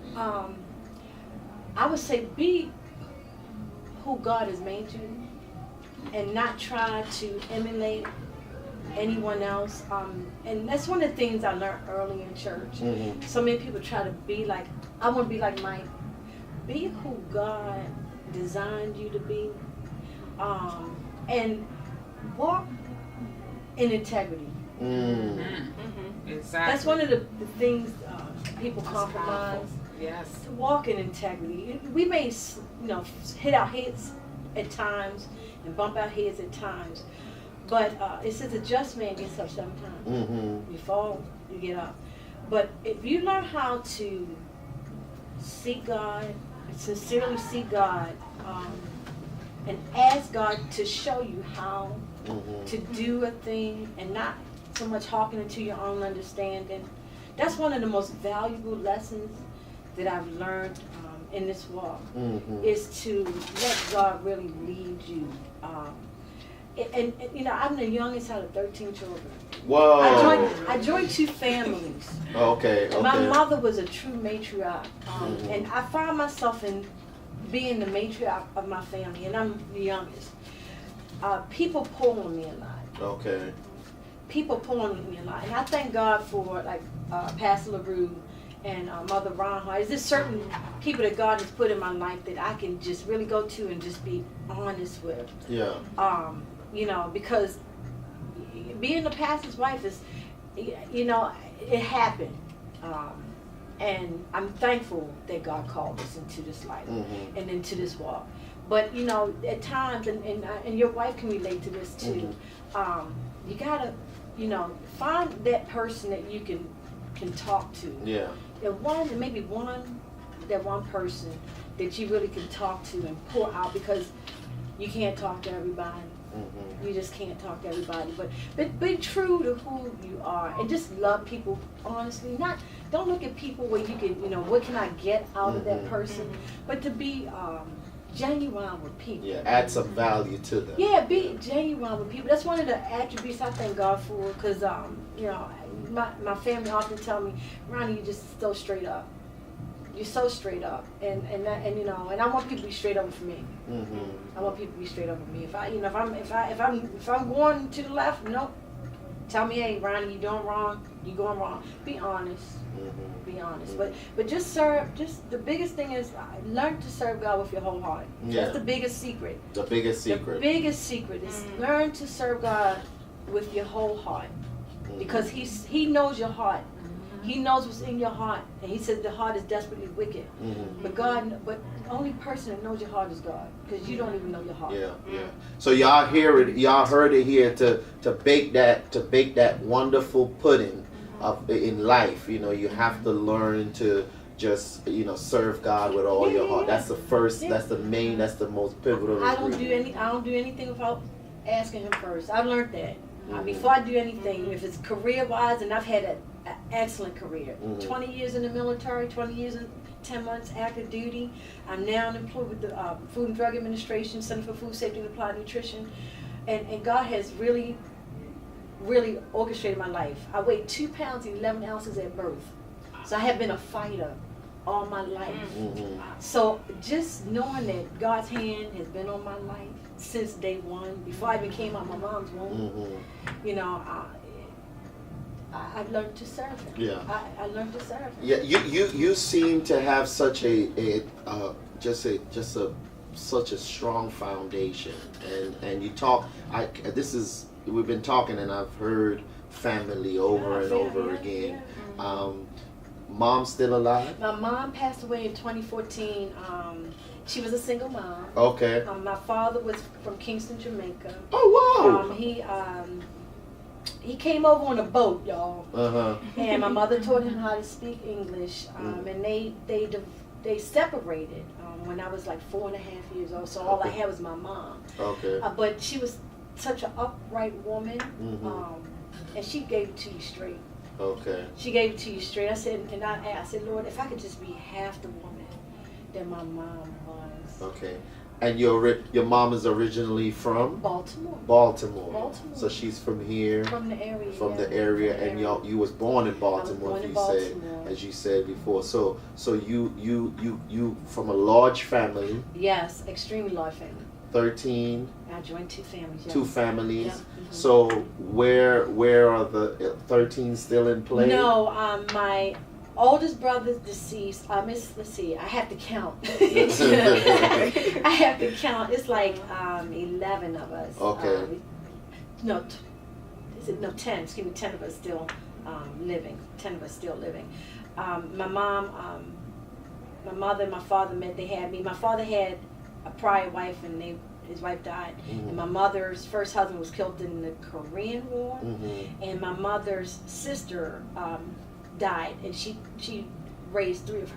[SPEAKER 6] I would say be who God has made you, and not try to emulate anyone else. And that's one of the things I learned early in church. So many people try to be like, I want to be like Mike. Be who God designed you to be, and walk in integrity.
[SPEAKER 4] Exactly.
[SPEAKER 6] That's one of the things people
[SPEAKER 4] That's
[SPEAKER 6] compromise.
[SPEAKER 4] powerful. Yes.
[SPEAKER 6] To walk in integrity. We may, hit our heads at times and bump our heads at times, but it says a just man gets up 7 times. You fall, you get up. But if you learn how to seek God, sincerely seek God, and ask God to show you how to do a thing, and not so much hawking into your own understanding, that's one of the most valuable lessons that I've learned in this walk, is to let God really lead you. And I'm the youngest out of 13 children.
[SPEAKER 2] Whoa.
[SPEAKER 6] I joined 2 families.
[SPEAKER 2] Okay.
[SPEAKER 6] My mother was a true matriarch, and I found myself in being the matriarch of my family, and I'm the youngest. People pull on me a lot.
[SPEAKER 2] Okay.
[SPEAKER 6] People pull on me a lot, and I thank God for Pastor LaRue and Mother Ronhart. Is there certain people that God has put in my life that I can just really go to and just be honest with?
[SPEAKER 2] Yeah.
[SPEAKER 6] Because being a pastor's wife is, it happened. And I'm thankful that God called us into this life and into this walk. But, at times, and your wife can relate to this too, you gotta, find that person that you can talk to.
[SPEAKER 2] Yeah.
[SPEAKER 6] Maybe one person that you really can talk to and pour out, because you can't talk to everybody. You just can't talk to everybody. But be true to who you are, and just love people honestly. Don't look at people where you can, what can I get out of that person, but to be genuine with people.
[SPEAKER 2] Yeah, add some value to them.
[SPEAKER 6] Yeah, be genuine with people. That's one of the attributes I thank God for, because my family often tell me, Ronnie, you're just so straight up. You're so straight up, and I want people to be straight up with me. I want people to be straight up with me. If I'm going to the left, nope. Tell me, hey, Ronnie, you doing wrong. You going wrong. Be honest. Be honest. But just serve. Just the biggest thing is learn to serve God with your whole heart.
[SPEAKER 2] Yeah.
[SPEAKER 6] That's the biggest secret.
[SPEAKER 2] The biggest secret.
[SPEAKER 6] The biggest secret is learn to serve God with your whole heart, because He knows your heart. He knows what's in your heart, and He said the heart is desperately wicked. But the only person that knows your heart is God, because you don't even know your heart.
[SPEAKER 2] Yeah. So y'all heard it here, to bake that wonderful pudding in life. You have to learn to just serve God with all your heart. That's the first. That's the main. That's the most pivotal.
[SPEAKER 6] I don't do anything without asking Him first. I learned that. Before I do anything, if it's career-wise, and I've had an excellent career. 20 years in the military, 20 years and 10 months active duty. I'm now employed with the Food and Drug Administration, Center for Food Safety and Applied Nutrition. And God has really really orchestrated my life. I weighed 2 pounds 11 ounces at birth. So I have been a fighter all my life.
[SPEAKER 2] Mhm.
[SPEAKER 6] So just knowing that God's hand has been on my life since day one, before I even came out my mom's womb,
[SPEAKER 2] Mhm.
[SPEAKER 6] you know, I've learned to serve him.
[SPEAKER 2] Yeah.
[SPEAKER 6] I learned to serve him.
[SPEAKER 2] Yeah, you seem to have such such a strong foundation, and you talk. We've been talking, and I've heard family over and over again. Mom's still alive?
[SPEAKER 6] My mom passed away in 2014. She was a single mom.
[SPEAKER 2] Okay.
[SPEAKER 6] My father was from Kingston, Jamaica.
[SPEAKER 2] Oh wow.
[SPEAKER 6] He came over on a boat, y'all.
[SPEAKER 2] Uh-huh.
[SPEAKER 6] And my mother taught him how to speak English. And they separated when I was like 4.5 years old. So all I had was my mom.
[SPEAKER 2] Okay.
[SPEAKER 6] But she was such an upright woman,
[SPEAKER 2] Mhm.
[SPEAKER 6] and she gave it to you straight.
[SPEAKER 2] Okay.
[SPEAKER 6] She gave it to you straight. I said, Lord, if I could just be half the woman that my mom was.
[SPEAKER 2] Okay. And your mom is originally from
[SPEAKER 6] Baltimore.
[SPEAKER 2] Baltimore. So she's from here.
[SPEAKER 6] From the area.
[SPEAKER 2] From the area, and you was born in Baltimore,
[SPEAKER 6] born in
[SPEAKER 2] said,
[SPEAKER 6] Baltimore.
[SPEAKER 2] as you said before. So you from a large family.
[SPEAKER 6] Yes, extremely large family.
[SPEAKER 2] 13.
[SPEAKER 6] I joined 2 families. Yes.
[SPEAKER 2] 2 families.
[SPEAKER 6] Yeah. Mhm.
[SPEAKER 2] So where are the 13 still in play?
[SPEAKER 6] No, my oldest brother's deceased. Let's see, I have to count. I have to count. It's like 11 of us.
[SPEAKER 2] Okay.
[SPEAKER 6] No, 10. Excuse me, 10 of us still living. 10 of us still living. My mom, my mother, and my father met. They had me. My father had a prior wife, and his wife died.
[SPEAKER 2] Mhm.
[SPEAKER 6] And my mother's first husband was killed in the Korean War.
[SPEAKER 2] Mhm.
[SPEAKER 6] And my mother's sister died, and she raised 3 of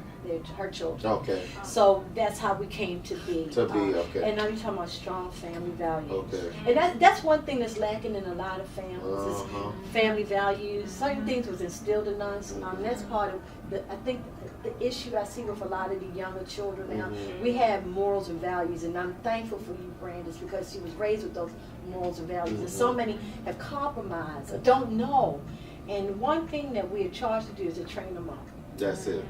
[SPEAKER 6] her children.
[SPEAKER 2] Okay.
[SPEAKER 6] So that's how we came to be.
[SPEAKER 2] Okay.
[SPEAKER 6] And now you're talking about strong family values.
[SPEAKER 2] Okay.
[SPEAKER 6] And that's one thing that's lacking in a lot of families
[SPEAKER 2] Uh-huh.
[SPEAKER 6] is family values. Certain things was instilled in us. That's part of I think the issue I see with a lot of the younger children now.
[SPEAKER 2] Mhm.
[SPEAKER 6] We have morals and values, and I'm thankful for you, Brandis, because she was raised with those morals and values. And so many have compromised or don't know. And one thing that we are charged to do is to train them up.
[SPEAKER 2] That's it.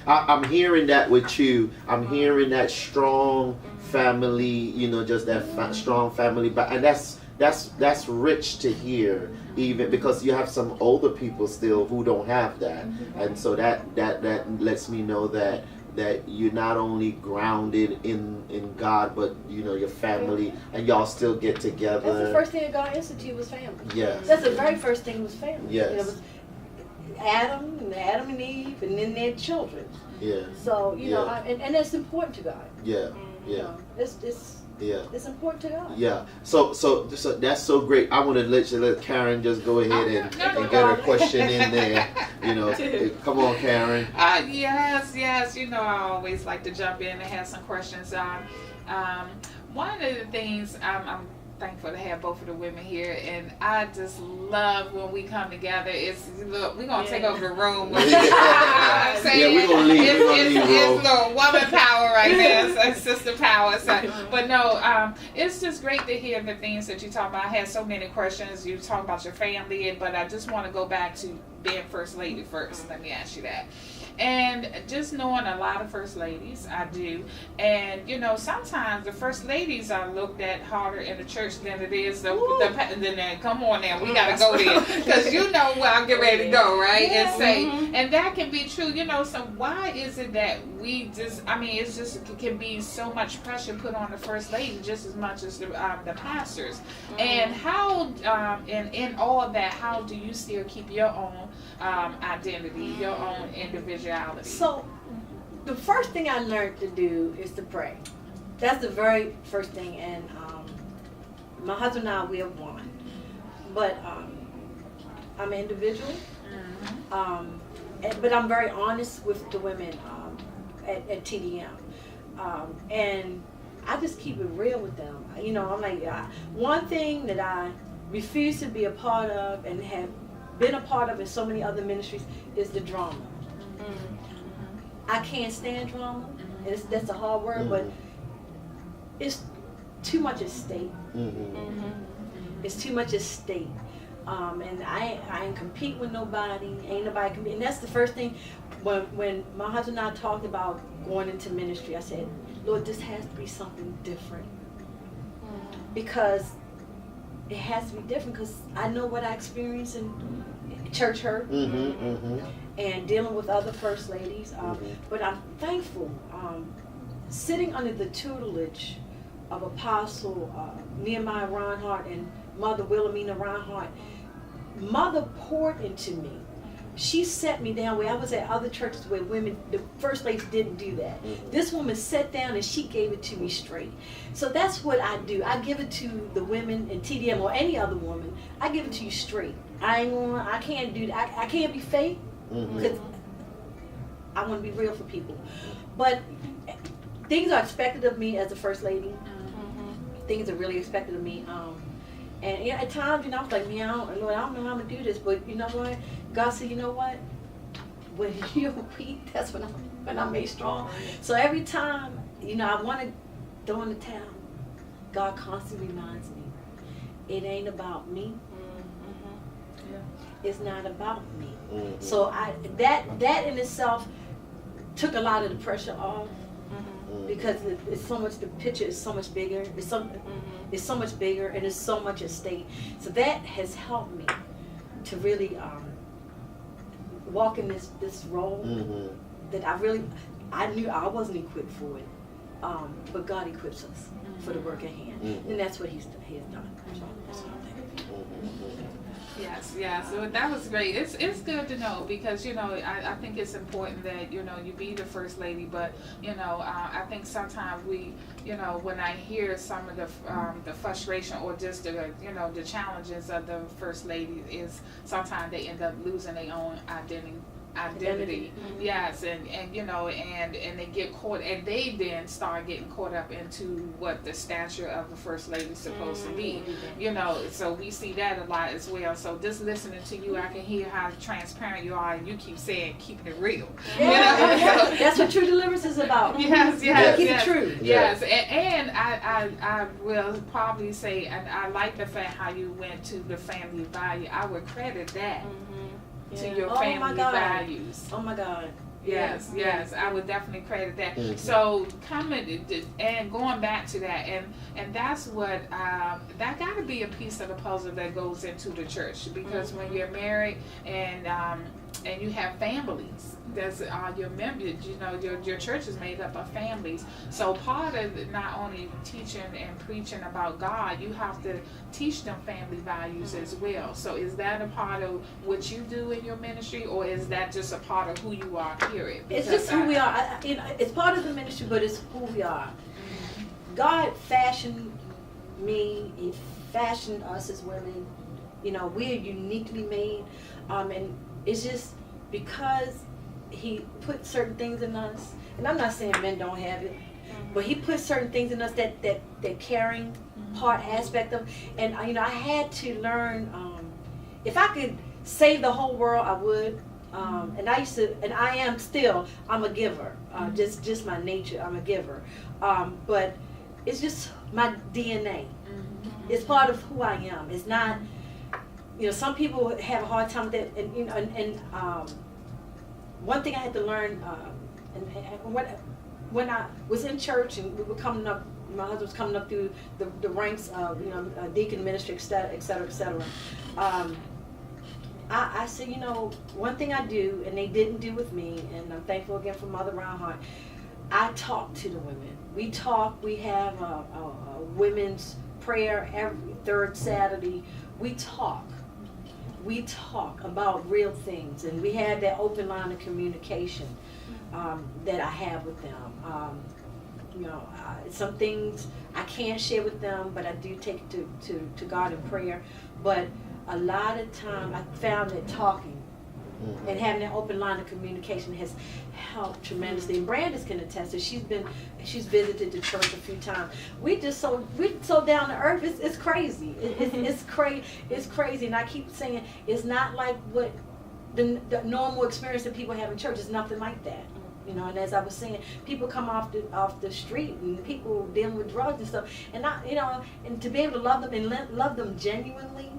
[SPEAKER 2] I'm hearing that with you. I'm hearing that strong family, just that strong family, and that's rich to hear, even because you have some older people still who don't have that, and so that lets me know that you're not only grounded in God, but your family, and y'all still get together.
[SPEAKER 6] That's the first thing that God instituted was family.
[SPEAKER 2] Yes.
[SPEAKER 6] That's the very first thing was family.
[SPEAKER 2] Yes.
[SPEAKER 6] It was Adam and Eve, and then their children.
[SPEAKER 2] Yeah.
[SPEAKER 6] So and that's important to God.
[SPEAKER 2] Yeah.
[SPEAKER 6] You
[SPEAKER 2] Yeah.
[SPEAKER 6] know, it's important to God.
[SPEAKER 2] Yeah. So that's so great. I want to let Karen just go ahead and get her question in there. Come on, Karen.
[SPEAKER 4] Yes. I always like to jump in and have some questions. One of the things I'm thankful to have both of the women here, and I just love when we come together. We're gonna take over the room. I'm saying?
[SPEAKER 2] Yeah, we're gonna leave.
[SPEAKER 4] It's little woman power right there, so sister power. So, but no, it's just great to hear the things that you talk about. I had so many questions. You talk about your family, but I just want to go back to being first lady first. Let me ask you that. And just knowing a lot of first ladies, I do. And, sometimes the first ladies are looked at harder in the church than it is come on now, we got to go there. Because where I'm getting ready to go, right?
[SPEAKER 6] Yeah.
[SPEAKER 4] And say, and that can be true, so why is it that we it can be so much pressure put on the first lady just as much as the pastors. And how, in all of that, how do you still keep your own identity, your own individuality?
[SPEAKER 6] So, the first thing I learned to do is to pray. That's the very first thing, and my husband and I, we have one. But I'm an individual, but I'm very honest with the women at TDM. And I just keep it real with them. I'm like, one thing that I refuse to be a part of and have been a part of in so many other ministries is the drama. I can't stand drama. That's a hard word, but it's too much at stake. It's too much at stake. And I ain't compete with nobody. Ain't nobody compete. And that's the first thing. When my husband and I talked about going into ministry, I said, Lord, this has to be something different. Because it has to be different, because I know what I experienced in church hurt and dealing with other first ladies. But I'm thankful. Sitting under the tutelage of Apostle Nehemiah Reinhardt and Mother Wilhelmina Reinhardt, Mother poured into me. She set me down where I was at other churches where women, the first ladies didn't do that. This woman sat down and she gave it to me straight. So that's what I do. I give it to the women in TDM or any other woman. I give it to you straight. I can't do that. I can't be fake because I want to be real for people. But things are expected of me as a first lady. Things are really expected of me. And at times, I was like, man, Lord, I don't know how I'm going to do this. But you know what? God said, you know what? When you're weak, that's when I'm made strong. So every time, I want to throw in the towel, God constantly reminds me, it ain't about me. It's not about me. So that in itself took a lot of the pressure off. Because it's so much, the picture is so much bigger. It's so much bigger, and it's so much at stake. So that has helped me to really walk in this role that I knew I wasn't equipped for it, but God equips us for the work at hand, and that's what He has done. So that's what I'm thinking.
[SPEAKER 4] Yes. So that was great. It's good to know because I think it's important that you be the first lady. But I think sometimes we when I hear some of the frustration or just the challenges of the first lady is sometimes they end up losing their own identity. Yes, and they get caught, and they then start getting caught up into what the stature of the first lady is supposed to be. So we see that a lot as well. So just listening to you, I can hear how transparent you are, and you keep saying keep it real.
[SPEAKER 6] That's what true deliverance is about.
[SPEAKER 4] Yes.
[SPEAKER 6] Keep it true.
[SPEAKER 4] Yes, and I will probably say, and I like the fact how you went to the family value. I would credit that. To your family values.
[SPEAKER 6] Oh my God.
[SPEAKER 4] Yes, I would definitely credit that. So coming and going back to that, and that's what that got to be a piece of the puzzle that goes into the church, because when you're married and you have families, that's your members. Your church is made up of families. So part of not only teaching and preaching about God, you have to teach them family values as well. So is that a part of what you do in your ministry, or is that just a part of who you are? Period.
[SPEAKER 6] It's just who we are. It's part of the ministry, but it's who we are. God fashioned me. He fashioned us as women. We are uniquely made, and it's just because He put certain things in us, and I'm not saying men don't have it, but He put certain things in us that caring part aspect of, and I had to learn. If I could save the whole world, I would. And I used to, and I am still. I'm a giver. Just my nature. I'm a giver. But it's just my DNA. It's part of who I am. It's not. Some people have a hard time with that, and one thing I had to learn, when I was in church and we were coming up, my husband was coming up through the ranks of deacon ministry, et cetera. I said, one thing I do, and they didn't do with me, and I'm thankful again for Mother Reinhardt, I talk to the women. We talk. We have a women's prayer every third Saturday. We talk about real things, and we have that open line of communication that I have with them. Some things I can't share with them, but I do take it to God in prayer. But a lot of time I found that talking and having that open line of communication has helped tremendously. And Brandis can attest that she's visited the church a few times. We're so down to earth. It's crazy. It's crazy. And I keep saying it's not like what the normal experience that people have in church. It's nothing like that. You know, and as I was saying, people come off the street and people dealing with drugs and stuff, and not, you know, and to be able to love them and love them genuinely,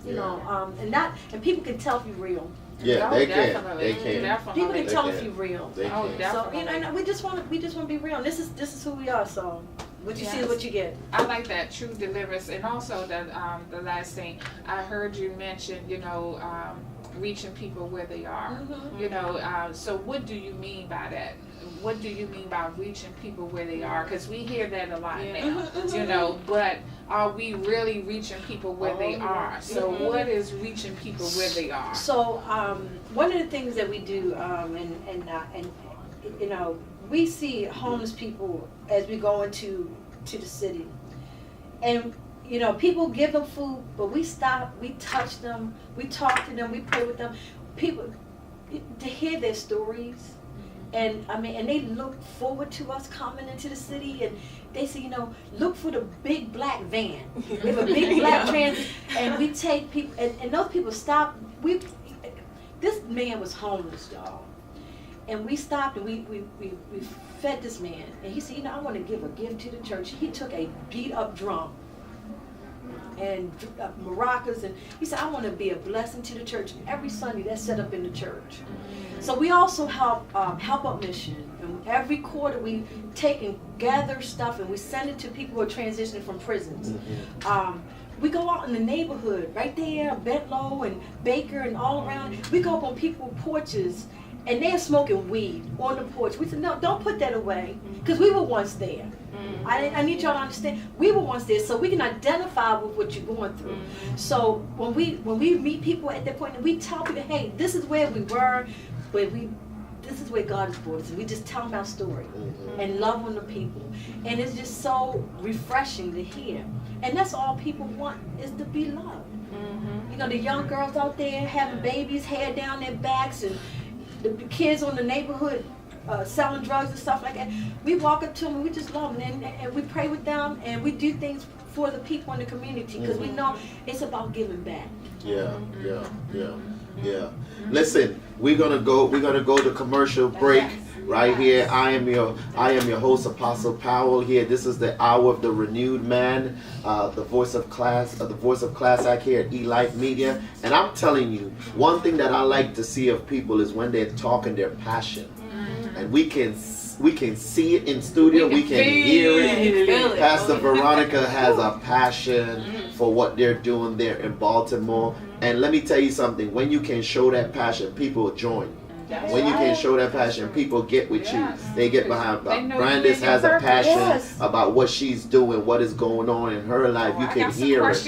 [SPEAKER 6] you know, and people can tell if you're real.
[SPEAKER 2] Yeah,
[SPEAKER 4] Oh,
[SPEAKER 2] they
[SPEAKER 4] definitely.
[SPEAKER 2] can. They can.
[SPEAKER 4] Definitely.
[SPEAKER 6] People can
[SPEAKER 2] They
[SPEAKER 6] tell
[SPEAKER 2] can.
[SPEAKER 6] if you're real.
[SPEAKER 2] They
[SPEAKER 4] Oh,
[SPEAKER 2] can.
[SPEAKER 4] definitely.
[SPEAKER 6] So, you know, and we just want to be real. And this is who we are. So what you see is
[SPEAKER 4] Yes.
[SPEAKER 6] what you get.
[SPEAKER 4] I like that, true deliverance. And also the last thing I heard you mention, you know, reaching people where they are. You know, so what do you mean by that? What do you mean by reaching people where they are? Because we hear that a lot now, you know, but are we really reaching people where they are? So what is reaching people where they are?
[SPEAKER 6] So one of the things that we do, and you know, we see homeless people as we go into the city, and you know, people give them food, but we stop, we touch them, we talk to them, we pray with them. People to hear their stories. And I mean, and they look forward to us coming into the city, and they say, you know, look for the big black van. We have a big black transit, and we take people, and those people stop. This man was homeless, y'all, and we stopped and we fed this man, and he said, you know, I want to give a gift to the church. He took a beat up drum and maracas, and he said, I want to be a blessing to the church. And every Sunday that's set up in the church. So we also help Up Mission, and every quarter we take and gather stuff and we send it to people who are transitioning from prisons. We go out in the neighborhood, right there, Bedlow and Baker and all around. We go up on people's porches, and they're smoking weed on the porch. We said, no, don't put that away, because we were once there. I need y'all to understand, we were once there, so we can identify with what you're going through. So when we meet people at that point, and we tell people, hey, this is where we were, but this is where God has brought us. And we just tell them our story and love on the people. And it's just so refreshing to hear. And that's all people want, is to be loved. You know, the young girls out there having babies, hair down their backs, and the kids on the neighborhood selling drugs and stuff like that. We walk up to them and we just love them, and we pray with them, and we do things for the people in the community, because we know it's about giving back.
[SPEAKER 2] Yeah. Listen, we're gonna go to commercial break right here. I am your host, Apostle Powell. Here, this is the hour of the renewed man, the voice of Class Act here at eLife Media. And I'm telling you, one thing that I like to see of people is when they're talking their passion, and we can see it in studio, we can hear it. Pastor Veronica has a passion for what they're doing there in Baltimore. And let me tell you something, when you can show that passion, people will join you. When you can show that passion, people get with you. They get behind. Brandis has a passion about what she's doing, what is going on in her life. You can hear it.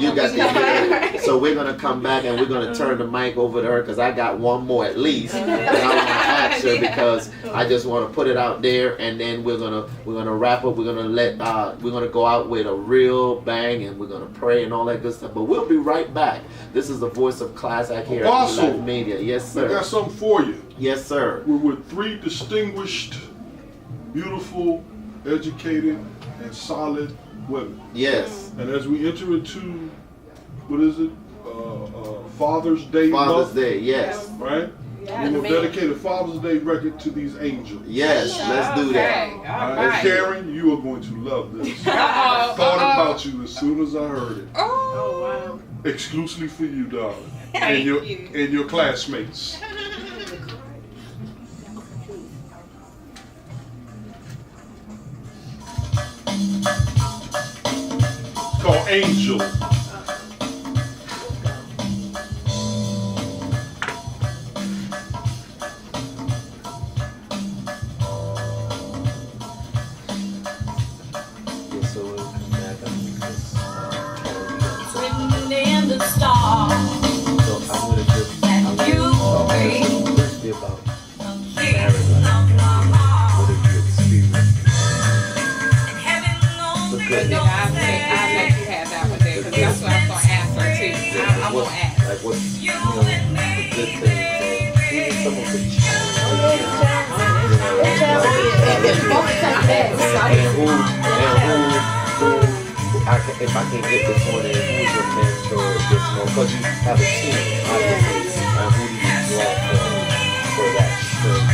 [SPEAKER 2] You got to hear it. So we're going to come back and we're going to turn the mic over to her, because I got one more at least. And I want to ask her, because I just want to put it out there, and then we're gonna wrap up. We're gonna go out with a real bang, and we're gonna pray and all that good stuff. But we'll be right back. This is the voice of Class Act here at eLife Media. Yes, sir.
[SPEAKER 3] I got something for you.
[SPEAKER 2] Yes, sir.
[SPEAKER 3] We're with 3 distinguished, beautiful, educated, and solid women.
[SPEAKER 2] Yes.
[SPEAKER 3] And as we enter into, what is it? Father's Day.
[SPEAKER 2] Father's Day. Yes.
[SPEAKER 3] Right. We will dedicate a Father's Day record to these angels.
[SPEAKER 2] Yes, let's do that.
[SPEAKER 4] All right.
[SPEAKER 3] Karen, you are going to love this. I thought about you as soon as I heard it.
[SPEAKER 4] Oh, wow.
[SPEAKER 3] Exclusively for you, darling. And your classmates. It's called Angel.
[SPEAKER 2] If I can get this one in, who's your mentor this month? Because you have a team, obviously. Who do you draw for that strength?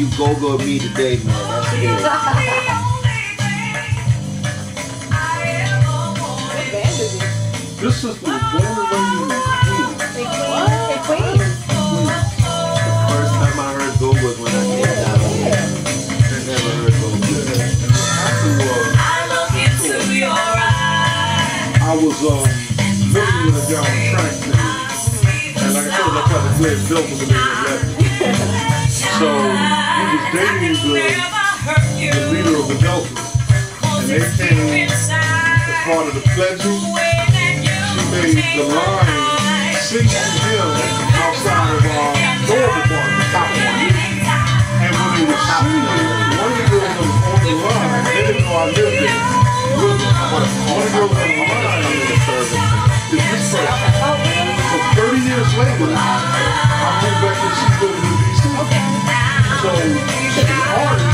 [SPEAKER 2] you go-go me today, man. That's good.
[SPEAKER 5] What band is it?
[SPEAKER 3] This sister was born and raised in
[SPEAKER 6] Queen.
[SPEAKER 2] The first time I heard go was when I came down here. I never heard go.
[SPEAKER 3] I was living in a down track thing. And like I told you, I tried to play Bill for the name of So he was dating the leader of the Delta. And they came as part of the pledging. She made the line sing to him outside of our door department, the top one. And when they were singing, one of the girls was on the line. They didn't know I lived there. One of the girls on the line is this person. So 30 years later, I moved back and she's living in D.C. So she's an artist,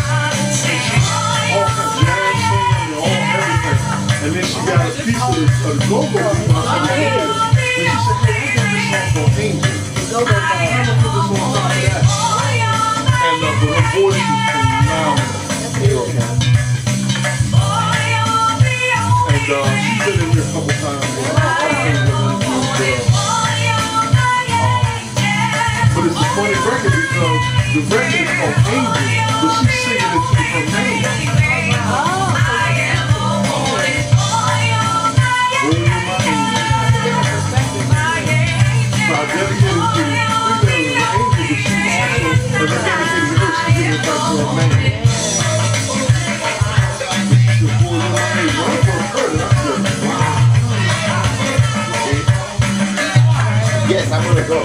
[SPEAKER 3] and she's all kind of jazz singing and all everything. And then she got a piece of the go-go. And she said, hey, I got this song called Angel. I'm going to put this on top of that. And but her voice is phenomenal. And she's been in here a couple times. But it's a funny record because the record is called Angel, but she's singing it to her name. So I dedicated to the female as an angel, but she's also, as I dedicated to her, she's giving it back to her man. She said, boy, you're my angel. When I first heard it, I said, wow.
[SPEAKER 2] Yes, I'm gonna go.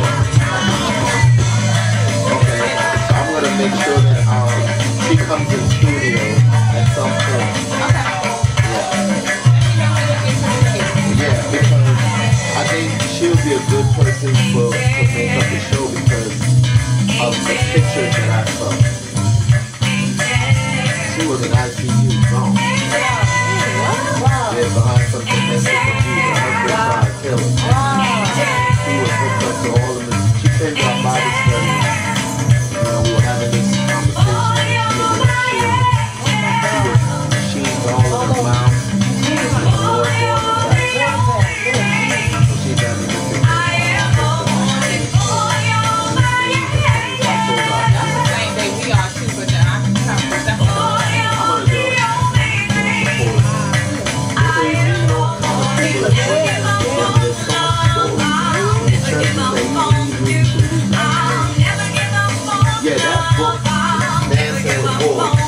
[SPEAKER 2] Okay, so I'm gonna make sure that she comes in studio at some point. Yeah, because I think she'll be a good person to make up the show because of the pictures that I saw. She was an ICU gone. Yeah, behind some domestic abuse. Her husband tried to kill her. She was hooked up to all of this. She came to our Bible study. You know, we were having this conversation and she ended up sharing. She was all of her mouth. And the Lord brought her back. So she got me this thing.
[SPEAKER 4] That's the same day we are too, but then I can come with that.
[SPEAKER 2] I'm gonna do it. Yeah, that book, Dancing with Wolves.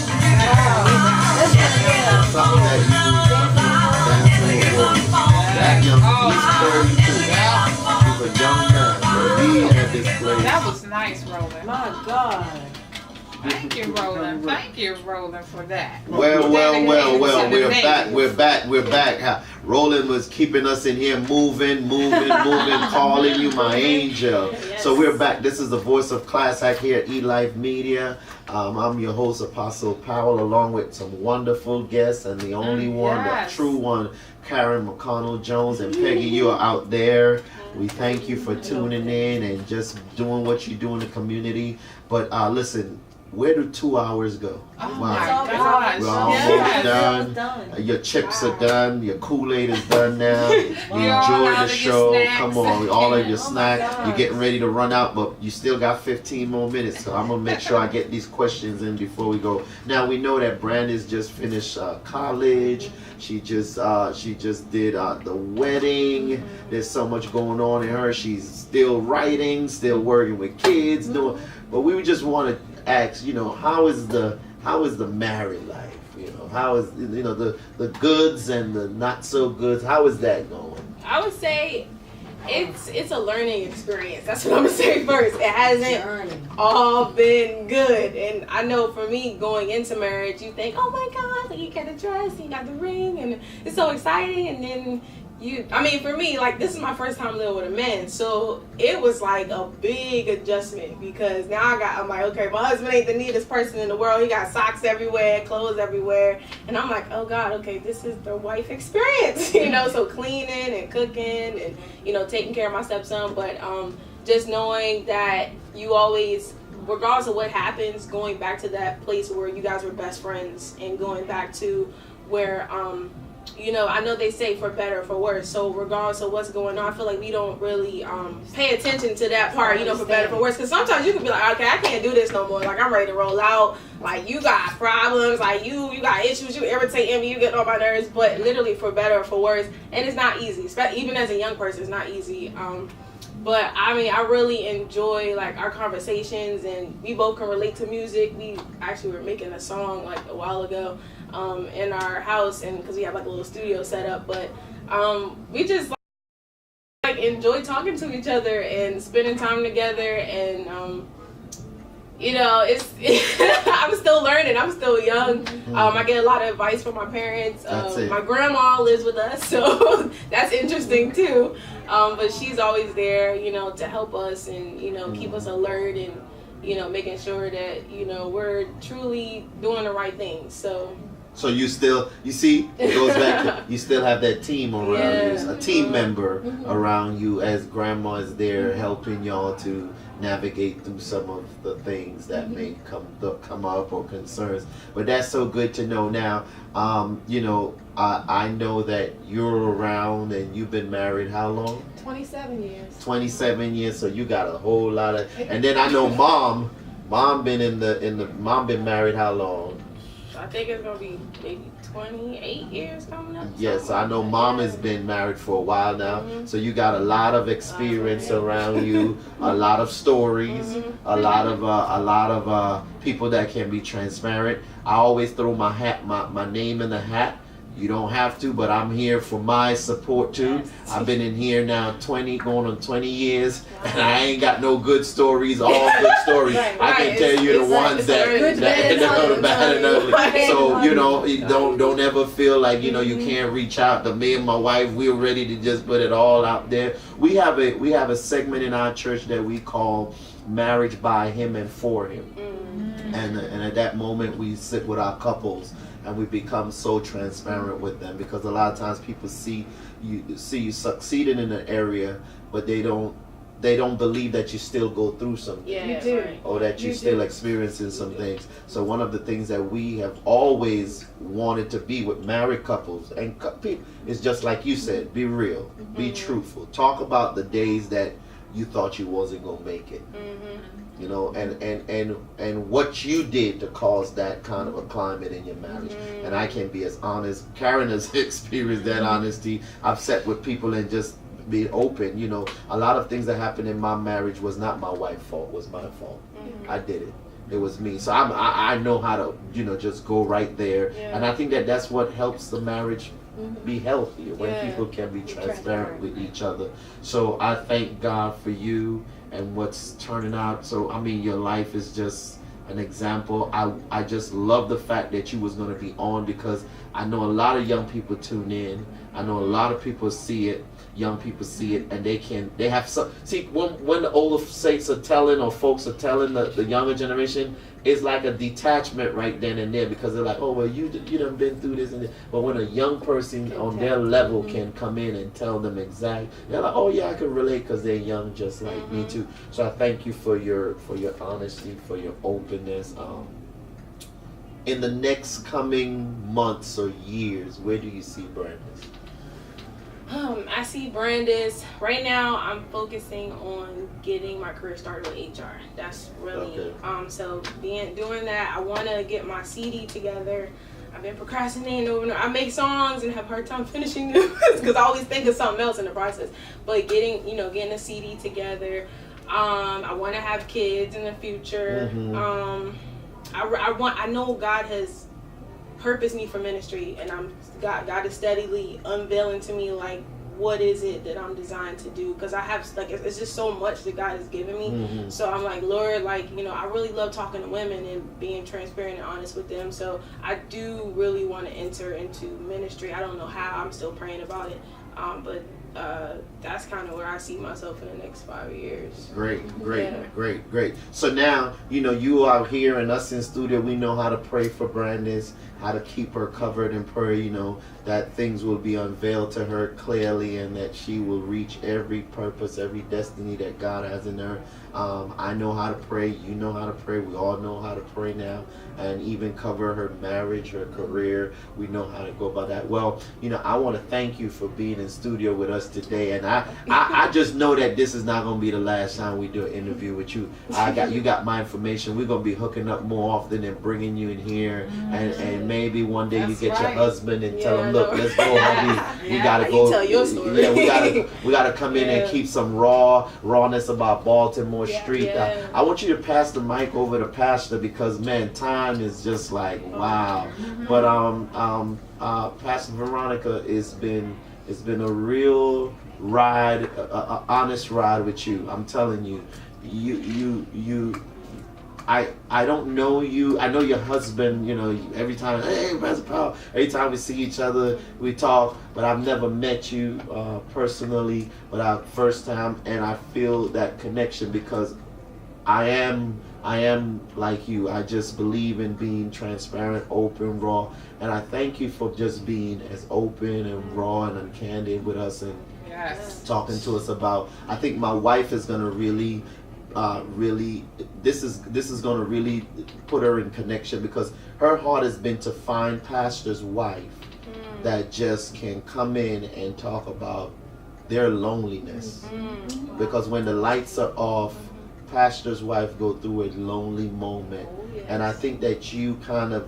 [SPEAKER 2] Something that you Dancing with Wolves. That young, he's 32. He's a young man, but he had this place.
[SPEAKER 4] That was nice, Roland.
[SPEAKER 6] My God.
[SPEAKER 4] Thank you, Roland. Thank you, Roland, for that.
[SPEAKER 2] Well, we're back. Roland was keeping us in here moving, calling you my angel.
[SPEAKER 5] Yes.
[SPEAKER 2] So we're back. This is the Voice of Class Act here at eLife Media. I'm your host, Apostle Powell, along with some wonderful guests and the only one,
[SPEAKER 4] yes.
[SPEAKER 2] the true one, Karen McConnell Jones. And Peggy, you are out there. We thank you for tuning in and just doing what you do in the community. But listen, where do 2 hours go?
[SPEAKER 4] Oh
[SPEAKER 2] Wow.
[SPEAKER 4] my gosh.
[SPEAKER 2] We're almost
[SPEAKER 4] Yes.
[SPEAKER 2] done. Your chips are done. Your Kool-Aid is done now. You
[SPEAKER 4] You're all
[SPEAKER 2] enjoyed
[SPEAKER 4] out
[SPEAKER 2] the
[SPEAKER 4] of your
[SPEAKER 2] show.
[SPEAKER 4] snacks.
[SPEAKER 2] Come on, all of your
[SPEAKER 6] Oh my
[SPEAKER 2] snacks.
[SPEAKER 6] God.
[SPEAKER 2] You're getting ready to run out, but you still got 15 more minutes. So I'm gonna make sure I get these questions in before we go. Now we know that Brandis just finished college. She just did the wedding. There's so much going on in her. She's still writing, still working with kids, doing. But we just want to ask, how is the married life? How is the goods and the not so goods? How is that going?
[SPEAKER 5] I would say it's a learning experience. That's what I'm gonna say first. It hasn't all been good, and I know for me going into marriage, you think, oh my God, like you got the dress, you got the ring, and it's so exciting, and then for me, like, this is my first time living with a man, so it was like a big adjustment because now I'm like, okay, my husband ain't the neatest person in the world. He got socks everywhere, clothes everywhere, and I'm like, oh God, okay, this is the wife experience, so cleaning and cooking and, taking care of my stepson, but just knowing that you always regardless of what happens, going back to that place where you guys were best friends and going back to where, you know, I know they say for better or for worse. So regardless of what's going on, I feel like we don't really pay attention to that part, you know, for better or for worse. Because sometimes you can be like, okay, I can't do this no more. Like, I'm ready to roll out. Like, you got problems. Like, you got issues. You irritating me. You get on my nerves. But literally for better or for worse. And it's not easy. Even as a young person, it's not easy. But I mean, I really enjoy like our conversations, and we both can relate to music. We actually were making a song like a while ago in our house, and because we have like a little studio set up. But we just like enjoy talking to each other and spending time together, and you know, it's I'm still learning. I'm still young. I get a lot of advice from my parents. My grandma lives with us, so that's interesting too. But she's always there, you know, to help us and, you know, keep us alert and, you know, making sure that, you know, we're truly doing the right things. So
[SPEAKER 2] you still, you see, it goes back to, you still have that team around you, a team member around you, as grandma is there helping y'all to navigate through some of the things that may come up or concerns. But that's so good to know. Now, you know, I know that you're around and you've been married how long?
[SPEAKER 5] 27 years.
[SPEAKER 2] 27 years, so you got a whole lot of, and then I know mom been married how long?
[SPEAKER 5] I think it's gonna be maybe 28 years coming up.
[SPEAKER 2] Yes, I know mom has been married for a while now, so you got a lot of experience around you, a lot of stories, a lot of people that can be transparent. I always throw my name in the hat. You don't have to, but I'm here for my support too. I've been in here now going on 20 years, and I ain't got no good stories, all good stories. I can tell you the ones that are bad and ugly. So, you know, don't ever feel like, you know, you can't reach out to me and my wife. We're ready to just put it all out there. We have a segment in our church that we call Marriage by Him and For Him. And at that moment we sit with our couples and we become so transparent with them, because a lot of times people see you succeeding in an area, but they don't believe that you still go through something.
[SPEAKER 5] Yeah, you do.
[SPEAKER 2] Or that you're still experiencing some things. So one of the things that we have always wanted to be with married couples and people is just like you said, be real, be truthful, talk about the days that you thought you wasn't gonna make it. You know, and what you did to cause that kind of a climate in your marriage. And I can be as honest. Karen has experienced that honesty. I've sat with people and just be open. You know, a lot of things that happened in my marriage was not my wife's fault, was my fault. I did it. It was me. So I know how to, you know, just go right there. And I think that's what helps the marriage be healthier, when people can be transparent with each other. So I thank God for you and what's turning out. So I mean, your life is just an example. I just love the fact that you was going to be on, because I know a lot of young people tune in. I know a lot of people see it. Young people see it, and they have some. See, when the older saints are telling, or folks are telling the younger generation, it's like a detachment right then and there, because they're like, oh well, you done been through this and this. But when a young person on their level can come in and tell them exactly, they're like, oh yeah, I can relate, because they're young just like me too. So I thank you for your honesty, for your openness. In the next coming months or years, where do you see Brandis?
[SPEAKER 5] I see Brandis right now. I'm focusing on getting my career started with HR. That's really so doing that. I want to get my CD together. I've been procrastinating over and over. I make songs and have a hard time finishing them because I always think of something else in the process. But getting a CD together. I want to have kids in the future. I know God has purposed me for ministry, and God is steadily unveiling to me like what is it that I'm designed to do, because I have like it's just so much that God has given me. So I'm like, Lord, like, you know, I really love talking to women and being transparent and honest with them. So I do really want to enter into ministry. I don't know how. I'm still praying about it, but that's kind of where I see myself in the next 5 years.
[SPEAKER 2] Great.
[SPEAKER 5] Yeah.
[SPEAKER 2] So now, you out here and us in studio, we know how to pray for Brandis, how to keep her covered in prayer, that things will be unveiled to her clearly and that she will reach every purpose, every destiny that God has in her. I know how to pray. You know how to pray. We all know how to pray now, and even cover her marriage, her career. We know how to go about that. Well, I want to thank you for being in studio with us today, and I just know that this is not going to be the last time we do an interview with you. You got my information. We're going to be hooking up more often and bringing you in here, and maybe one day you get your husband and tell him, look, let's go, honey. We gotta go.
[SPEAKER 5] Tell your story.
[SPEAKER 2] Yeah, we gotta come in and keep some rawness about Baltimore Street.
[SPEAKER 5] Yeah.
[SPEAKER 2] I want you to pass the mic over to Pastor because man, time is just like wow. But Pastor Veronica, it's been a real ride, a honest ride with you. I'm telling you, I don't know you. I know your husband, every time, hey, Pastor Powell, every time we see each other, we talk, but I've never met you personally, but first time, and I feel that connection because I am like you. I just believe in being transparent, open, raw, and I thank you for just being as open and raw and candid with us and talking to us about, I think my wife is going to really this is going to really put her in connection because her heart has been to find pastor's wife that just can come in and talk about their loneliness, because when the lights are off, pastor's wife go through a lonely moment. And I think that you kind of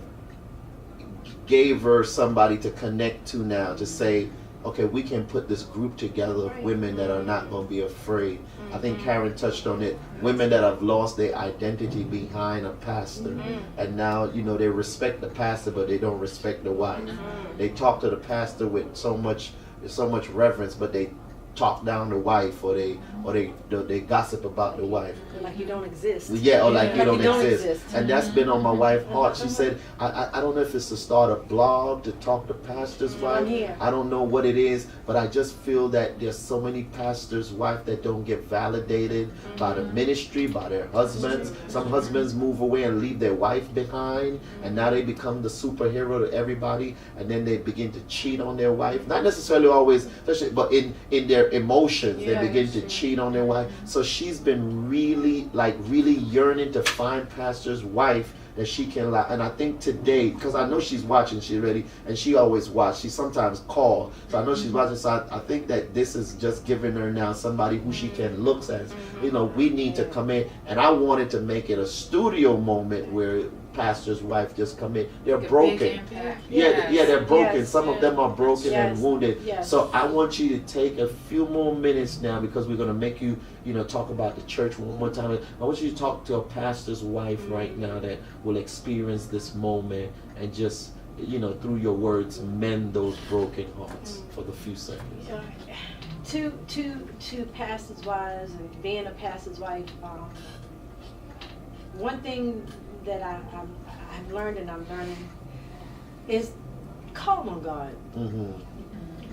[SPEAKER 2] gave her somebody to connect to now, to say, okay, we can put this group together of women that are not going to be afraid. I think Karen touched on it. Women that have lost their identity behind a pastor. And now, they respect the pastor, but they don't respect the wife. They talk to the pastor with so much reverence, but they talk down the wife, or they gossip about the wife.
[SPEAKER 6] Like you don't exist.
[SPEAKER 2] Yeah, or like you don't exist.
[SPEAKER 6] exist.
[SPEAKER 2] And that's been on my wife's heart. She said, I don't know if it's to start a blog to talk to pastor's wife. I don't know what it is, but I just feel that there's so many pastors' wife that don't get validated by the ministry, by their husbands. Some husbands move away and leave their wife behind, and now they become the superhero to everybody, and then they begin to cheat on their wife. Not necessarily always, but in their emotions, they begin to cheat on their wife. So she's been really yearning to find pastor's wife that she can like. And I think today, because I know she's watching, she's ready, and she always watches. She sometimes calls, so I know she's watching. So I think that this is just giving her now somebody who she can look at. We need to come in, and I wanted to make it a studio moment where pastor's wife just come in. They're broken. They're broken. Some of them are broken and wounded. So I want you to take a few more minutes now, because we're going to make you, talk about the church one more time. I want you to talk to a pastor's wife right now that will experience this moment and just, through your words, mend those broken hearts for the few seconds.
[SPEAKER 6] To pastor's wives and being a pastor's wife, one thing that I've learned and I'm learning is call on God.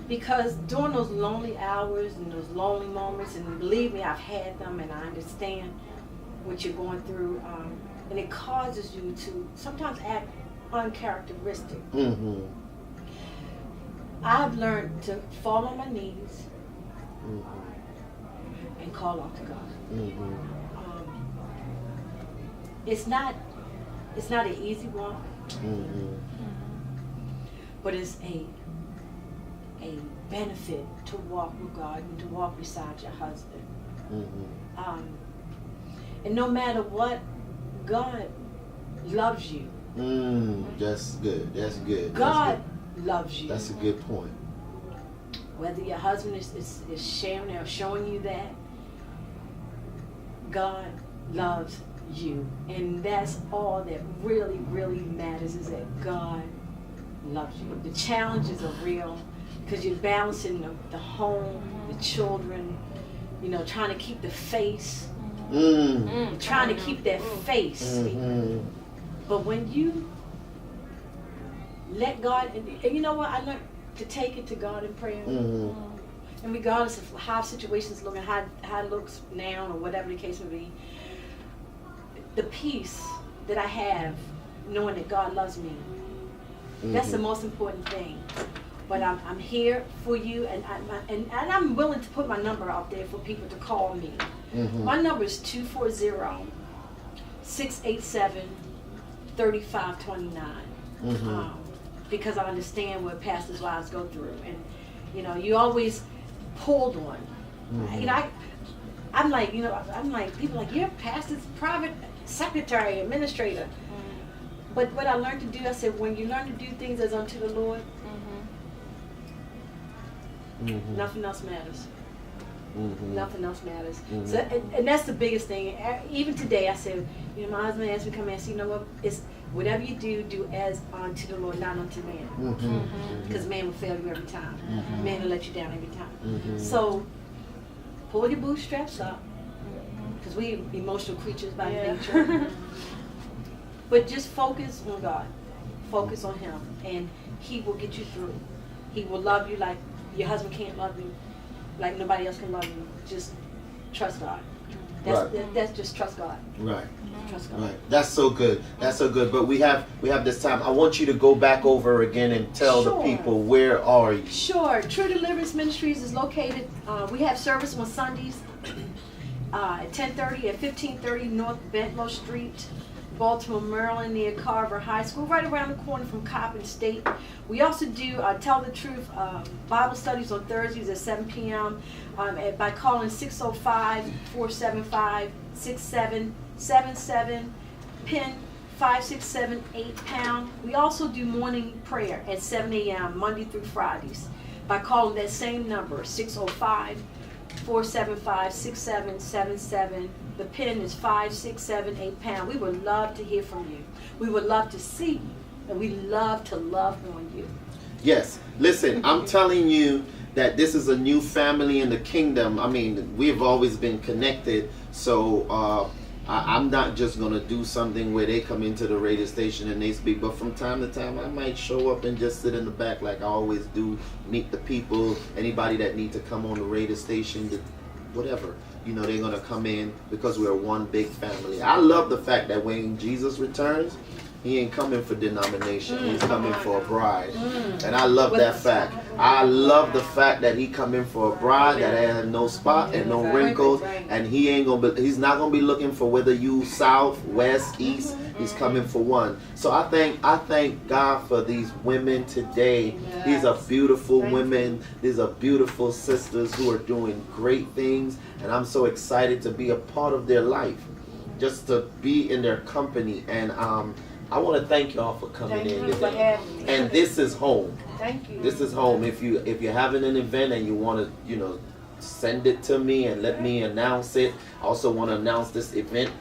[SPEAKER 6] Because during those lonely hours and those lonely moments, and believe me, I've had them and I understand what you're going through, and it causes you to sometimes act uncharacteristic. I've learned to fall on my knees and call out to God. It's not an easy one, but it's a benefit to walk with God and to walk beside your husband. And no matter what, God loves you.
[SPEAKER 2] That's good. That's good.
[SPEAKER 6] God loves you.
[SPEAKER 2] That's a good point.
[SPEAKER 6] Whether your husband is sharing or showing you that, God loves you. And that's all that really, really matters, is that God loves you. The challenges are real, because you're balancing the home, the children, trying to keep the face. You're trying to keep that face. But when you let God, and you know what, I learned to take it to God in prayer. And and regardless of how situations look and how it looks now or whatever the case may be, the peace that I have knowing that God loves me, that's the most important thing. But I'm here for you, and I'm willing to put my number out there for people to call me. My number is 240-687-3529. Because I understand what pastors' wives go through, and you know, you always pulled on. You know, I'm like people like, you're pastor's private secretary, administrator. But what I learned to do, I said, when you learn to do things as unto the Lord, nothing else matters. Nothing else matters. So, and that's the biggest thing. Even today, I said, you know, my husband asked me to come in and say, you know what, it's whatever you do as unto the Lord, not unto man. Because man will fail you every time. Man will let you down every time. So pull your bootstraps up, because we emotional creatures by nature. But just focus on God. Focus on Him, and He will get you through. He will love you like your husband can't love you, like nobody else can love you. Just trust God. That's just trust God.
[SPEAKER 2] Right.
[SPEAKER 6] Trust God.
[SPEAKER 2] Right. That's so good. That's so good. But we have this time. I want you to go back over again and tell the people, where are you?
[SPEAKER 6] Sure. True Deliverance Ministries is located. We have service on Sundays at 10:30 at 1530 North Bentlow Street, Baltimore, Maryland, near Carver High School, right around the corner from Coppin State. We also do Tell the Truth Bible studies on Thursdays at 7 p.m. By calling 605-475-6777, PIN 5678#. We also do morning prayer at 7 a.m. Monday through Fridays by calling that same number, 605-475-6777. The PIN is 5678#. We would love to hear from you. We would love to see you, and we love to love on you.
[SPEAKER 2] Yes. Listen, I'm telling you that this is a new family in the kingdom. I mean, we've always been connected, so I'm not just going to do something where they come into the radio station and they speak, but from time to time I might show up and just sit in the back like I always do, meet the people, anybody that need to come on the radio station, whatever. You know, they're going to come in because we're one big family. I love the fact that when Jesus returns, He ain't coming for denomination. He's coming for a bride. And I love that fact. I love the fact that He coming for a bride that has no spot and no wrinkles. And He's not gonna be looking for whether you south, west, east. He's coming for one. So I thank God for these women today. These are beautiful women. These are beautiful sisters who are doing great things. And I'm so excited to be a part of their life, just to be in their company. And I want to thank y'all for coming in today. And this is home.
[SPEAKER 6] Thank you.
[SPEAKER 2] This is home. If you're having an event and you want to, send it to me and let me announce it. I also want to announce this event.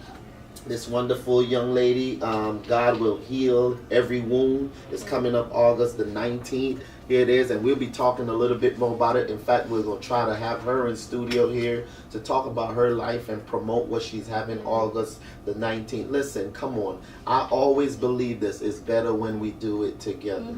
[SPEAKER 2] This wonderful young lady, God Will Heal Every Wound, is coming up August the 19th. Here it is, and we'll be talking a little bit more about it. In fact, we're going to try to have her in studio here to talk about her life and promote what she's having August the 19th. Listen, come on. I always believe this is better when we do it together.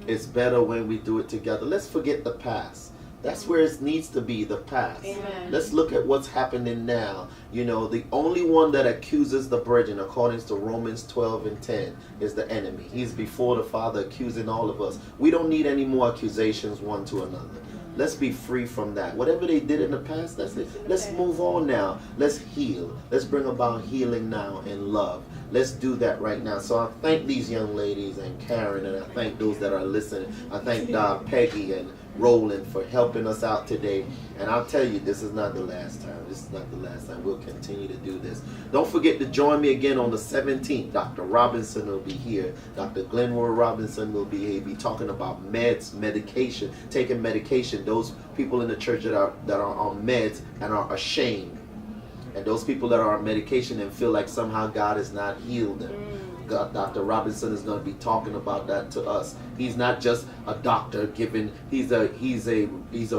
[SPEAKER 2] It's better when we do it together. Let's forget the past. That's where it needs to be, the past.
[SPEAKER 6] Amen.
[SPEAKER 2] Let's look at what's happening now. The only one that accuses the brethren, according to Romans 12:10, is the enemy. He's before the Father accusing all of us. We don't need any more accusations one to another. Let's be free from that. Whatever they did in the past, that's it. Let's move on now. Let's heal. Let's bring about healing now and love. Let's do that right now. So I thank these young ladies and Karen, and I thank those that are listening. I thank Peggy and Roland for helping us out today. And I'll tell you, this is not the last time. This is not the last time. We'll continue to do this. Don't forget to join me again on the 17th. Dr. Robinson will be here. Dr. Glenroy Robinson will be here. Be talking about medication, taking medication. Those people in the church that are on meds and are ashamed. And those people that are on medication and feel like somehow God has not healed them. Dr. Robinson is going to be talking about that to us. He's not just a doctor he's a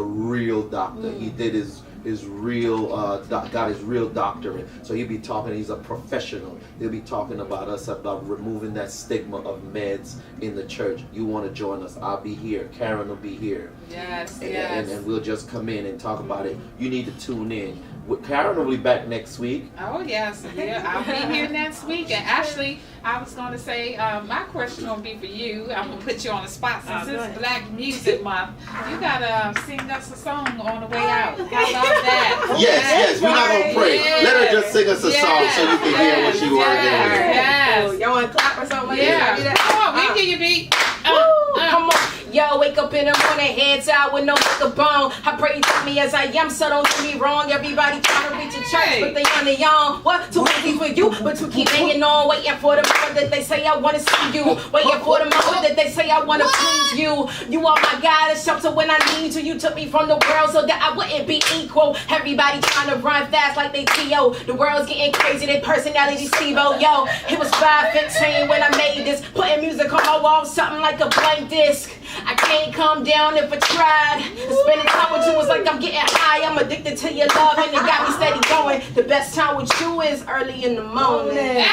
[SPEAKER 2] real doctor. He did his is real. Got his real doctorate. So he'll be talking. He's a professional. He'll be talking about us, about removing that stigma of meds in the church. You want to join us? I'll be here. Karen will be here.
[SPEAKER 4] Yes,
[SPEAKER 2] And we'll just come in and talk about it. You need to tune in. Karen will be back next week.
[SPEAKER 4] Oh yes, yeah, I'll be here next week. And actually, I was going to say, my question will be for you. I'm going to put you on the spot since it's Black Music Month. You got to sing us a song on the way out. I love that.
[SPEAKER 2] Yes, we're not going to pray.
[SPEAKER 4] Yes.
[SPEAKER 2] Let her just sing us a song so you can hear what she wanted to hear.
[SPEAKER 4] Yes.
[SPEAKER 5] Y'all want to clap or something like
[SPEAKER 4] Yeah.
[SPEAKER 5] that?
[SPEAKER 4] Come on, we give you beat.
[SPEAKER 5] Come on. Yo, wake up in the morning, heads out with no makeup on. I pray you take me as I am, so don't get me wrong. Everybody trying to reach a church, but they on their own. What? Too easy for you, but you keep hanging on, waiting for the moment that they say I want to see you. Waiting for the moment that they say I want to please you. You are my God, a shelter when I need you. You took me from the world so that I wouldn't be equal. Everybody trying to run fast like they T.O. The world's getting crazy, their personality Steve-O. Yo, it was 5:15 when I made this. Putting music on my wall, something like a blank disc. I can't calm down if I tried. Spending time with you is like I'm getting high. I'm addicted to your love and it got me steady going. The best time with you is early in the morning.
[SPEAKER 2] I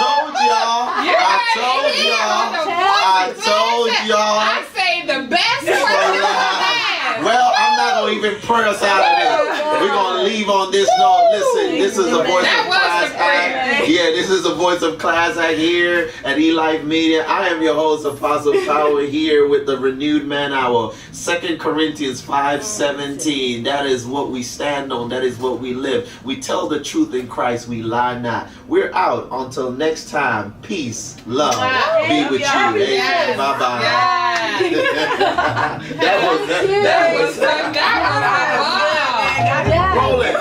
[SPEAKER 2] told y'all.
[SPEAKER 4] I say the best person.
[SPEAKER 2] Well, I'm not going to even pray us out of this. We're going to leave on this note. Listen, this is the voice of Class Act. Yeah, this is the voice of Class Act here at eLife Media. I am your host, Apostle Power, here with the renewed man hour. 2 Corinthians 5:17. That is what we stand on. That is what we live. We tell the truth in Christ. We lie not. We're out. Until next time, peace, love, be with you. Amen. Bye-bye. That was Roland,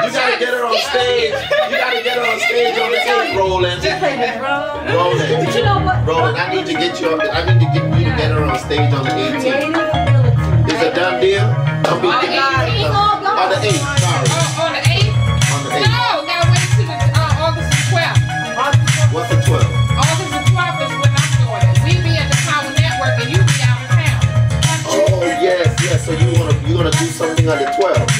[SPEAKER 2] you gotta get her on stage. You gotta get her on stage on the 8th, Roland.
[SPEAKER 6] But you know what?
[SPEAKER 2] Roland, I need to get you to get her on stage on the 18th. Is it a done deal? Don't be
[SPEAKER 4] On the 18th?
[SPEAKER 2] On the 8th, sorry.
[SPEAKER 4] On the 8th?
[SPEAKER 2] On the 8th.
[SPEAKER 4] No, gotta wait till August the 12th.
[SPEAKER 2] What's the 12th?
[SPEAKER 4] August the 12th is when I'm doing it. We be at the Power Network and you be out of town.
[SPEAKER 2] Oh yes. So you're gonna do something on the 12th.